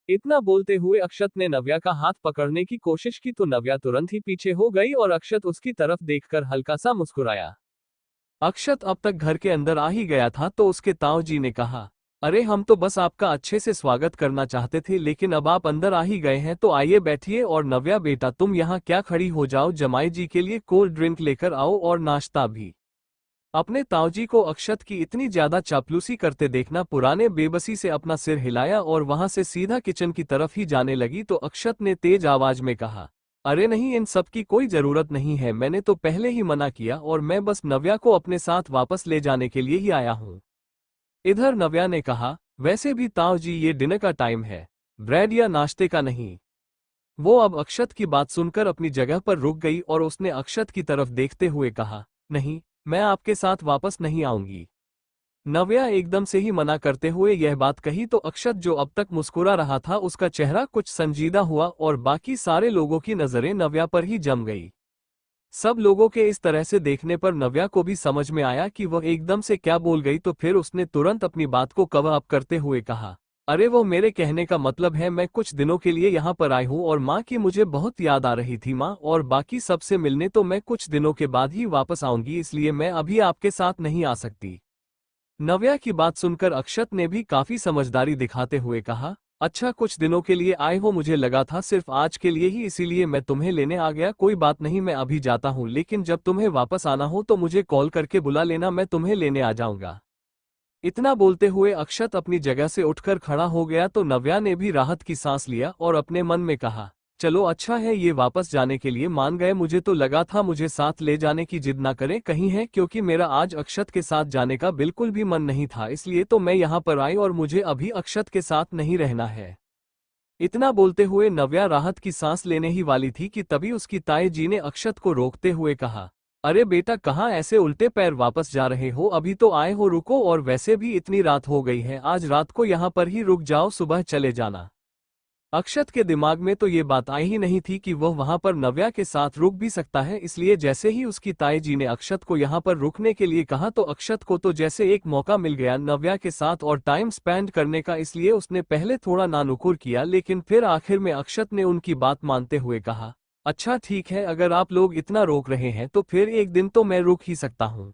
इतना बोलते हुए अक्षत ने नव्या का हाथ पकड़ने की कोशिश की तो नव्या तुरंत ही पीछे हो गई और अक्षत उसकी तरफ देखकर हल्का सा मुस्कुराया। अक्षत अब तक घर के अंदर आ ही गया था तो उसके ताऊ जी ने कहा, अरे हम तो बस आपका अच्छे से स्वागत करना चाहते थे, लेकिन अब आप अंदर आ ही गए हैं तो आइए बैठिए। और नव्या बेटा तुम यहाँ क्या खड़ी हो, जाओ जमाई जी के लिए कोल्ड ड्रिंक लेकर आओ और नाश्ता भी। अपने ताऊजी को अक्षत की इतनी ज्यादा चापलूसी करते देखना पुराने बेबसी से अपना सिर हिलाया और वहां से सीधा किचन की तरफ ही जाने लगी तो अक्षत ने तेज आवाज में कहा, अरे नहीं इन सब की कोई जरूरत नहीं है, मैंने तो पहले ही मना किया और मैं बस नव्या को अपने साथ वापस ले जाने के लिए ही आया हूँ। इधर नव्या ने कहा, वैसे भी ताऊ जी ये डिनर का टाइम है, ब्रेड या नाश्ते का नहीं। वो अब अक्षत की बात सुनकर अपनी जगह पर रुक गई और उसने अक्षत की तरफ देखते हुए कहा, नहीं मैं आपके साथ वापस नहीं आऊंगी। नव्या एकदम से ही मना करते हुए यह बात कही तो अक्षत जो अब तक मुस्कुरा रहा था उसका चेहरा कुछ संजीदा हुआ और बाकी सारे लोगों की नजरें नव्या पर ही जम गई। सब लोगों के इस तरह से देखने पर नव्या को भी समझ में आया कि वह एकदम से क्या बोल गई तो फिर उसने तुरंत अपनी बात को कवर अप करते हुए कहा, अरे वो मेरे कहने का मतलब है मैं कुछ दिनों के लिए यहाँ पर आई हूँ और माँ की मुझे बहुत याद आ रही थी माँ, और बाकी सबसे मिलने तो मैं कुछ दिनों के बाद ही वापस आऊंगी, इसलिए मैं अभी आपके साथ नहीं आ सकती। नव्या की बात सुनकर अक्षत ने भी काफी समझदारी दिखाते हुए कहा, अच्छा कुछ दिनों के लिए आए हो, मुझे लगा था सिर्फ आज के लिए ही इसीलिए मैं तुम्हें लेने आ गया, कोई बात नहीं मैं अभी जाता हूँ, लेकिन जब तुम्हें वापस आना हो तो मुझे कॉल करके बुला लेना, मैं तुम्हें लेने आ जाऊंगा। इतना बोलते हुए अक्षत अपनी जगह से उठकर खड़ा हो गया तो नव्या ने भी राहत की सांस लिया और अपने मन में कहा, चलो अच्छा है ये वापस जाने के लिए मान गए, मुझे तो लगा था मुझे साथ ले जाने की जिद ना करें कहीं है, क्योंकि मेरा आज अक्षत के साथ जाने का बिल्कुल भी मन नहीं था, इसलिए तो मैं यहाँ पर आई और मुझे अभी अक्षत के साथ नहीं रहना है। इतना बोलते हुए नव्या राहत की सांस लेने ही वाली थी कि तभी उसकी ताई जी ने अक्षत को रोकते हुए कहा, अरे बेटा कहाँ ऐसे उल्टे पैर वापस जा रहे हो, अभी तो आए हो, रुको, और वैसे भी इतनी रात हो गई है, आज रात को यहाँ पर ही रुक जाओ, सुबह चले जाना। अक्षत के दिमाग में तो ये बात आई ही नहीं थी कि वह वहां पर नव्या के साथ रुक भी सकता है, इसलिए जैसे ही उसकी ताई जी ने अक्षत को यहाँ पर रुकने के लिए कहा तो अक्षत को तो जैसे एक मौका मिल गया नव्या के साथ और टाइम स्पेंड करने का, इसलिए उसने पहले थोड़ा नानुकुर किया लेकिन फिर आखिर में अक्षत ने उनकी बात मानते हुए कहा, अच्छा ठीक है अगर आप लोग इतना रोक रहे हैं तो फिर एक दिन तो मैं रुक ही सकता हूँ।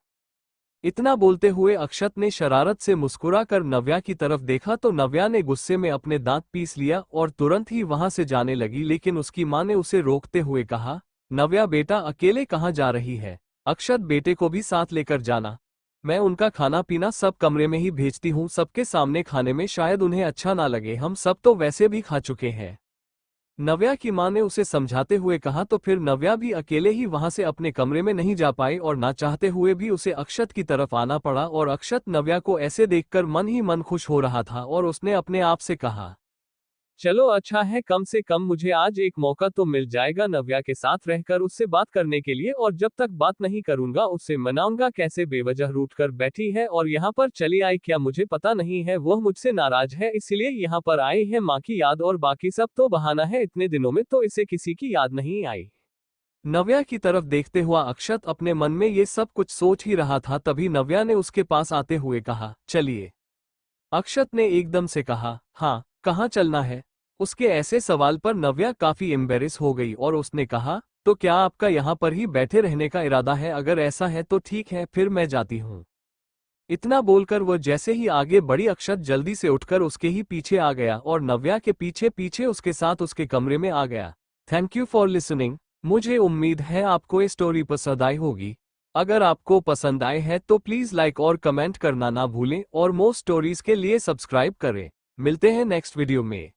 इतना बोलते हुए अक्षत ने शरारत से मुस्कुराकर नव्या की तरफ देखा तो नव्या ने गुस्से में अपने दांत पीस लिया और तुरंत ही वहां से जाने लगी, लेकिन उसकी मां ने उसे रोकते हुए कहा, नव्या बेटा अकेले कहाँ जा रही है, अक्षत बेटे को भी साथ लेकर जाना, मैं उनका खाना पीना सब कमरे में ही भेजती हूँ, सबके सामने खाने में शायद उन्हें अच्छा ना लगे, हम सब तो वैसे भी खा चुके हैं। नव्या की मां ने उसे समझाते हुए कहा तो फिर नव्या भी अकेले ही वहां से अपने कमरे में नहीं जा पाई और ना चाहते हुए भी उसे अक्षत की तरफ आना पड़ा और अक्षत नव्या को ऐसे देखकर मन ही मन खुश हो रहा था और उसने अपने आप से कहा, चलो अच्छा है, कम से कम मुझे आज एक मौका तो मिल जाएगा नव्या के साथ रहकर उससे बात करने के लिए, और जब तक बात नहीं करूंगा उससे मनाऊंगा कैसे बेवजह रूठ कर बैठी है और यहाँ पर चली आई क्या मुझे पता नहीं है, वह मुझसे नाराज है इसलिए यहाँ पर आई है, माँ की याद और बाकी सब तो बहाना है, इतने दिनों में तो इसे किसी की याद नहीं आई। नव्या की तरफ देखते हुआ अक्षत अपने मन में ये सब कुछ सोच ही रहा था, तभी नव्या ने उसके पास आते हुए कहा, चलिए। अक्षत ने एकदम से कहा, हाँ, कहाँ चलना है? उसके ऐसे सवाल पर नव्या काफी एम्बेरेस हो गई और उसने कहा, तो क्या आपका यहाँ पर ही बैठे रहने का इरादा है? अगर ऐसा है तो ठीक है, फिर मैं जाती हूँ। इतना बोलकर वह जैसे ही आगे बढ़ी अक्षत जल्दी से उठकर उसके ही पीछे आ गया और नव्या के पीछे पीछे उसके साथ उसके कमरे में आ गया। Thank you for listening. मुझे उम्मीद है आपको ये स्टोरी पसंद आई होगी। अगर आपको पसंद आए है तो प्लीज लाइक और कमेंट करना ना भूलें और मोर स्टोरीज के लिए सब्सक्राइब करें। मिलते हैं नेक्स्ट वीडियो में।